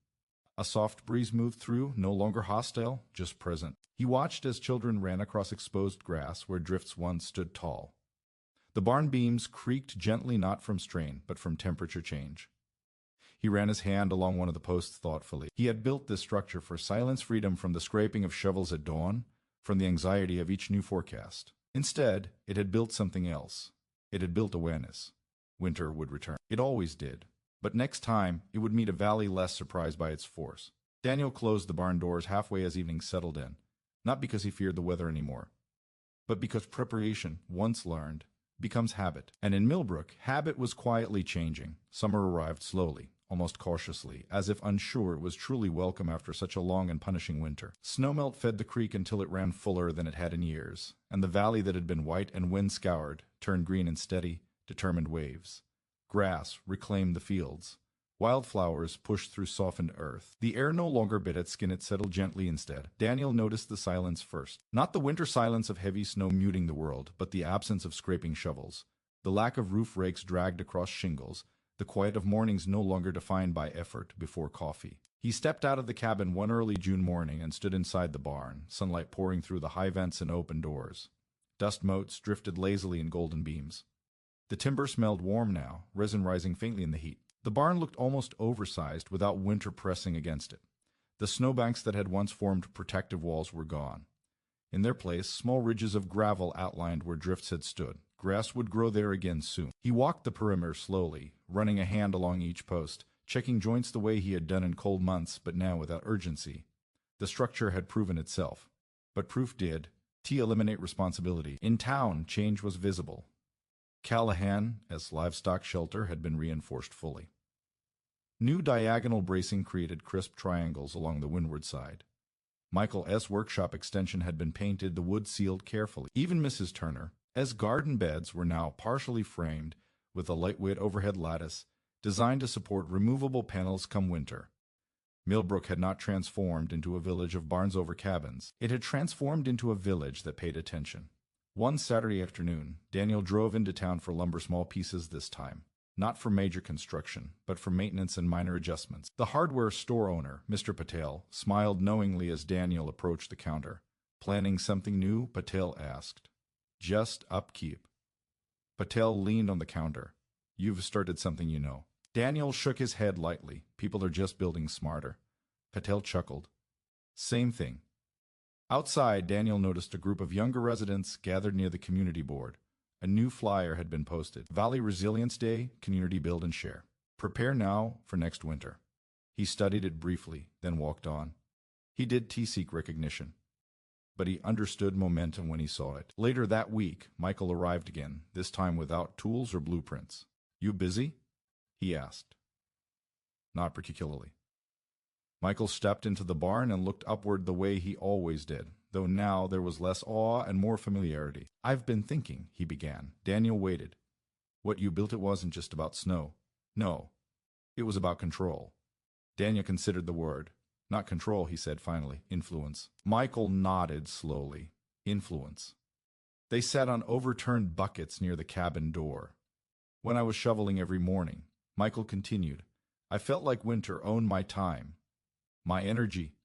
A soft breeze moved through, no longer hostile, just present. He watched as children ran across exposed grass where drifts once stood tall. The barn beams creaked gently, not from strain, but from temperature change. He ran his hand along one of the posts thoughtfully. He had built this structure for silence, freedom from the scraping of shovels at dawn, from the anxiety of each new forecast. Instead, it had built something else. It had built awareness. Winter would return. It always did. But next time, it would meet a valley less surprised by its force. Daniel closed the barn doors halfway as evening settled in, not because he feared the weather anymore, but because preparation, once learned, becomes habit. And in Millbrook, habit was quietly changing. Summer arrived slowly, almost cautiously, as if unsure it was truly welcome after such a long and punishing winter. Snowmelt fed the creek until it ran fuller than it had in years, and the valley that had been white and wind-scoured turned green in steady, determined waves. Grass reclaimed the fields. Wildflowers pushed through softened earth. The air no longer bit at skin, it settled gently instead. Daniel noticed the silence first. Not the winter silence of heavy snow muting the world, but the absence of scraping shovels. The lack of roof rakes dragged across shingles. The quiet of mornings no longer defined by effort before coffee. He stepped out of the cabin one early June morning and stood inside the barn, sunlight pouring through the high vents and open doors. Dust motes drifted lazily in golden beams. The timber smelled warm now, resin rising faintly in the heat. The barn looked almost oversized without winter pressing against it. The snowbanks that had once formed protective walls were gone. In their place, small ridges of gravel outlined where drifts had stood. Grass would grow there again soon. He walked the perimeter slowly, running a hand along each post, checking joints the way he had done in cold months, but now without urgency. The structure had proven itself. But proof did. Eliminate responsibility. In town, change was visible. Callahan, as livestock shelter, had been reinforced fully. New diagonal bracing created crisp triangles along the windward side. Michael S. workshop extension had been painted, the wood sealed carefully. Even Mrs. Turner, as garden beds were now partially framed with a lightweight overhead lattice designed to support removable panels come winter. Millbrook had not transformed into a village of barns-over cabins. It had transformed into a village that paid attention. One Saturday afternoon, Daniel drove into town for lumber, small pieces this time. Not for major construction, but for maintenance and minor adjustments. The hardware store owner, Mr. Patel, smiled knowingly as Daniel approached the counter. "Planning something new?" Patel asked. "Just upkeep." Patel leaned on the counter. "You've started something, you know." Daniel shook his head lightly. "People are just building smarter." Patel chuckled. "Same thing." Outside, Daniel noticed a group of younger residents gathered near the community board. A new flyer had been posted. Valley Resilience Day, Community Build and Share. Prepare now for next winter. He studied it briefly, then walked on. He did T-Seek recognition, but he understood momentum when he saw it. Later that week, Michael arrived again, this time without tools or blueprints. "You busy?" he asked. "Not particularly." Michael stepped into the barn and looked upward the way he always did, though now there was less awe and more familiarity. "I've been thinking," he began. Daniel waited. "What you built, it wasn't just about snow." "No, it was about control." Daniel considered the word. "Not control," he said finally. "Influence." Michael nodded slowly. "Influence." They sat on overturned buckets near the cabin door. "When I was shoveling every morning," Michael continued, "I felt like winter owned my time. My energy.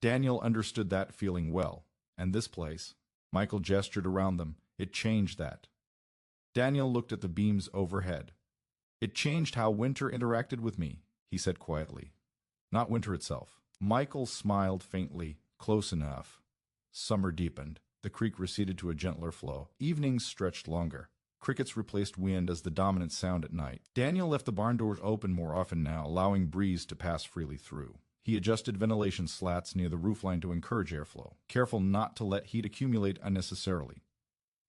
Daniel understood that feeling well, and this place, Michael gestured around them, it changed that. Daniel looked at the beams overhead. "It changed how winter interacted with me," he said quietly. "Not winter itself." Michael smiled faintly, close enough. Summer deepened. The creek receded to a gentler flow. Evenings stretched longer. Crickets replaced wind as the dominant sound at night. Daniel left the barn doors open more often now, allowing breeze to pass freely through. He adjusted ventilation slats near the roofline to encourage airflow, careful not to let heat accumulate unnecessarily.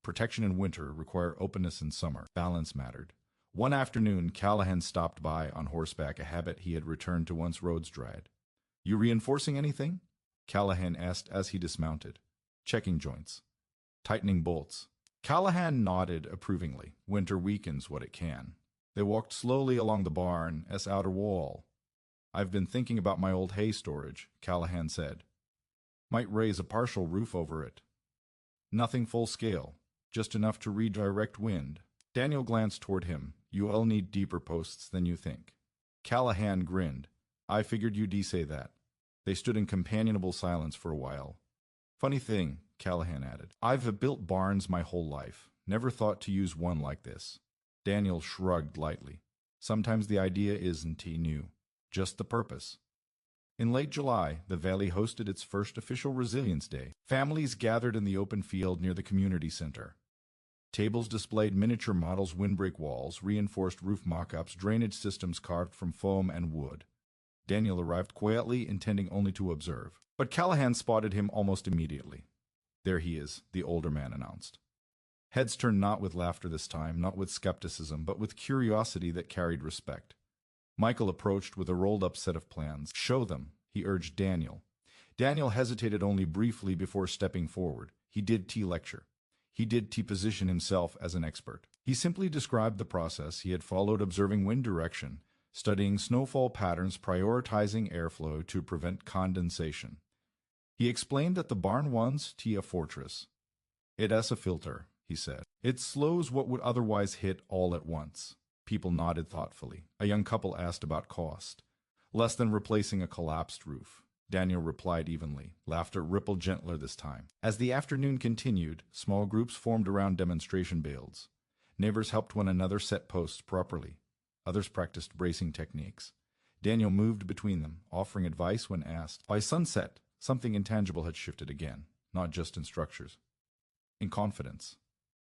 Protection in winter required openness in summer. Balance mattered. One afternoon, Callahan stopped by on horseback, a habit he had returned to once roads dried. "You reinforcing anything?" Callahan asked as he dismounted. "Checking joints. Tightening bolts." Callahan nodded approvingly. Winter weakens what it can. They walked slowly along the barn's outer wall. "I've been thinking about my old hay storage," Callahan said. "Might raise a partial roof over it. Nothing full scale, just enough to redirect wind." Daniel glanced toward him. "You'll need deeper posts than you think." Callahan grinned. "I figured you'd say that." They stood in companionable silence for a while. "Funny thing," Callahan added. "I've built barns my whole life. Never thought to use one like this." Daniel shrugged lightly. "Sometimes the idea isn't new, just the purpose." In late July, the valley hosted its first official Resilience Day. Families gathered in the open field near the community center. Tables displayed miniature models, windbreak walls, reinforced roof mock-ups, drainage systems carved from foam and wood. Daniel arrived quietly, intending only to observe. But Callahan spotted him almost immediately. "There he is," the older man announced. Heads turned, not with laughter this time, not with skepticism, but with curiosity that carried respect. Michael approached with a rolled-up set of plans. "Show them," he urged Daniel. Daniel hesitated only briefly before stepping forward. He did lecture. He did position himself as an expert. He simply described the process he had followed, observing wind direction, studying snowfall patterns, prioritizing airflow to prevent condensation. He explained that the barn once a fortress. "It has a filter," he said. "It slows what would otherwise hit all at once." People nodded thoughtfully. A young couple asked about cost. "Less than replacing a collapsed roof." Daniel replied evenly. Laughter rippled gentler this time. As the afternoon continued, small groups formed around demonstration builds. Neighbors helped one another set posts properly. Others practiced bracing techniques. Daniel moved between them, offering advice when asked. By sunset, something intangible had shifted again, not just in structures. In confidence.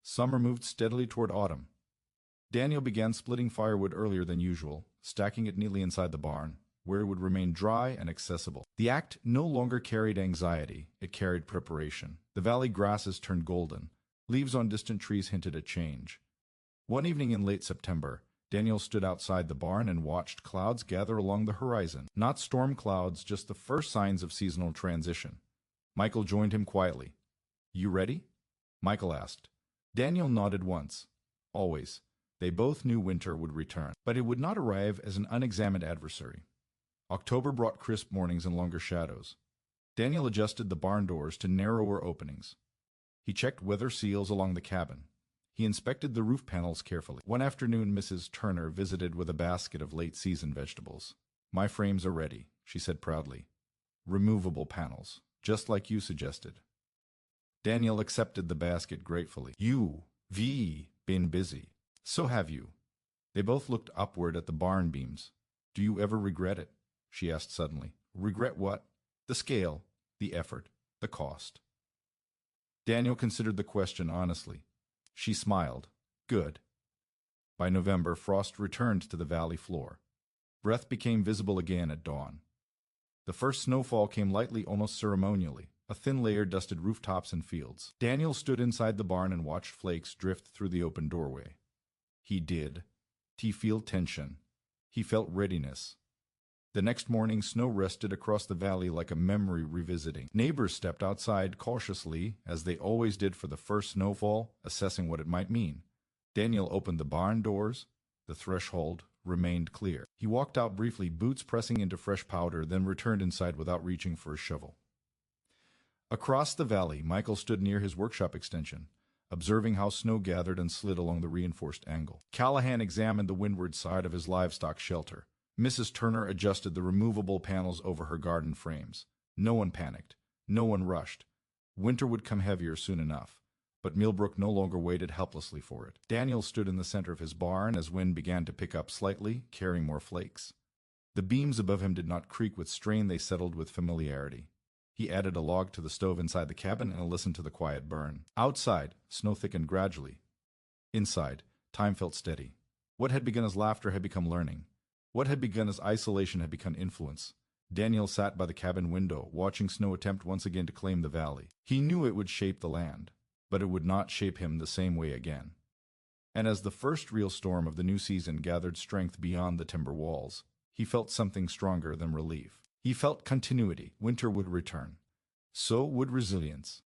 Summer moved steadily toward autumn. Daniel began splitting firewood earlier than usual, stacking it neatly inside the barn, where it would remain dry and accessible. The act no longer carried anxiety, it carried preparation. The valley grasses turned golden. Leaves on distant trees hinted at change. One evening in late September, Daniel stood outside the barn and watched clouds gather along the horizon. Not storm clouds, just the first signs of seasonal transition. Michael joined him quietly. "You ready?" Michael asked. Daniel nodded once. Always. They both knew winter would return, but it would not arrive as an unexamined adversary. October brought crisp mornings and longer shadows. Daniel adjusted the barn doors to narrower openings. He checked weather seals along the cabin. He inspected the roof panels carefully. One afternoon, Mrs. Turner visited with a basket of late-season vegetables. "My frames are ready," she said proudly. "Removable panels, just like you suggested." Daniel accepted the basket gratefully. "You've been busy." "So have you." They both looked upward at the barn beams. "Do you ever regret it?" she asked suddenly. "Regret what?" "The scale, the effort, the cost." Daniel considered the question honestly. She smiled. "Good." By November, frost returned to the valley floor. Breath became visible again at dawn. The first snowfall came lightly, almost ceremonially. A thin layer dusted rooftops and fields. Daniel stood inside the barn and watched flakes drift through the open doorway. He did. He felt tension. He felt readiness. The next morning, snow rested across the valley like a memory revisiting. Neighbors stepped outside cautiously, as they always did for the first snowfall, assessing what it might mean. Daniel opened the barn doors. The threshold remained clear. He walked out briefly, boots pressing into fresh powder, then returned inside without reaching for a shovel. Across the valley, Michael stood near his workshop extension, observing how snow gathered and slid along the reinforced angle. Callahan examined the windward side of his livestock shelter. Mrs. Turner adjusted the removable panels over her garden frames. No one panicked. No one rushed. Winter would come heavier soon enough, but Millbrook no longer waited helplessly for it. Daniel stood in the center of his barn as wind began to pick up slightly, carrying more flakes. The beams above him did not creak with strain, they settled with familiarity. He added a log to the stove inside the cabin and listened to the quiet burn. Outside, snow thickened gradually. Inside, time felt steady. What had begun as laughter had become learning. What had begun as isolation had become influence. Daniel sat by the cabin window, watching snow attempt once again to claim the valley. He knew it would shape the land, but it would not shape him the same way again. And as the first real storm of the new season gathered strength beyond the timber walls, he felt something stronger than relief. He felt continuity. Winter would return. So would resilience.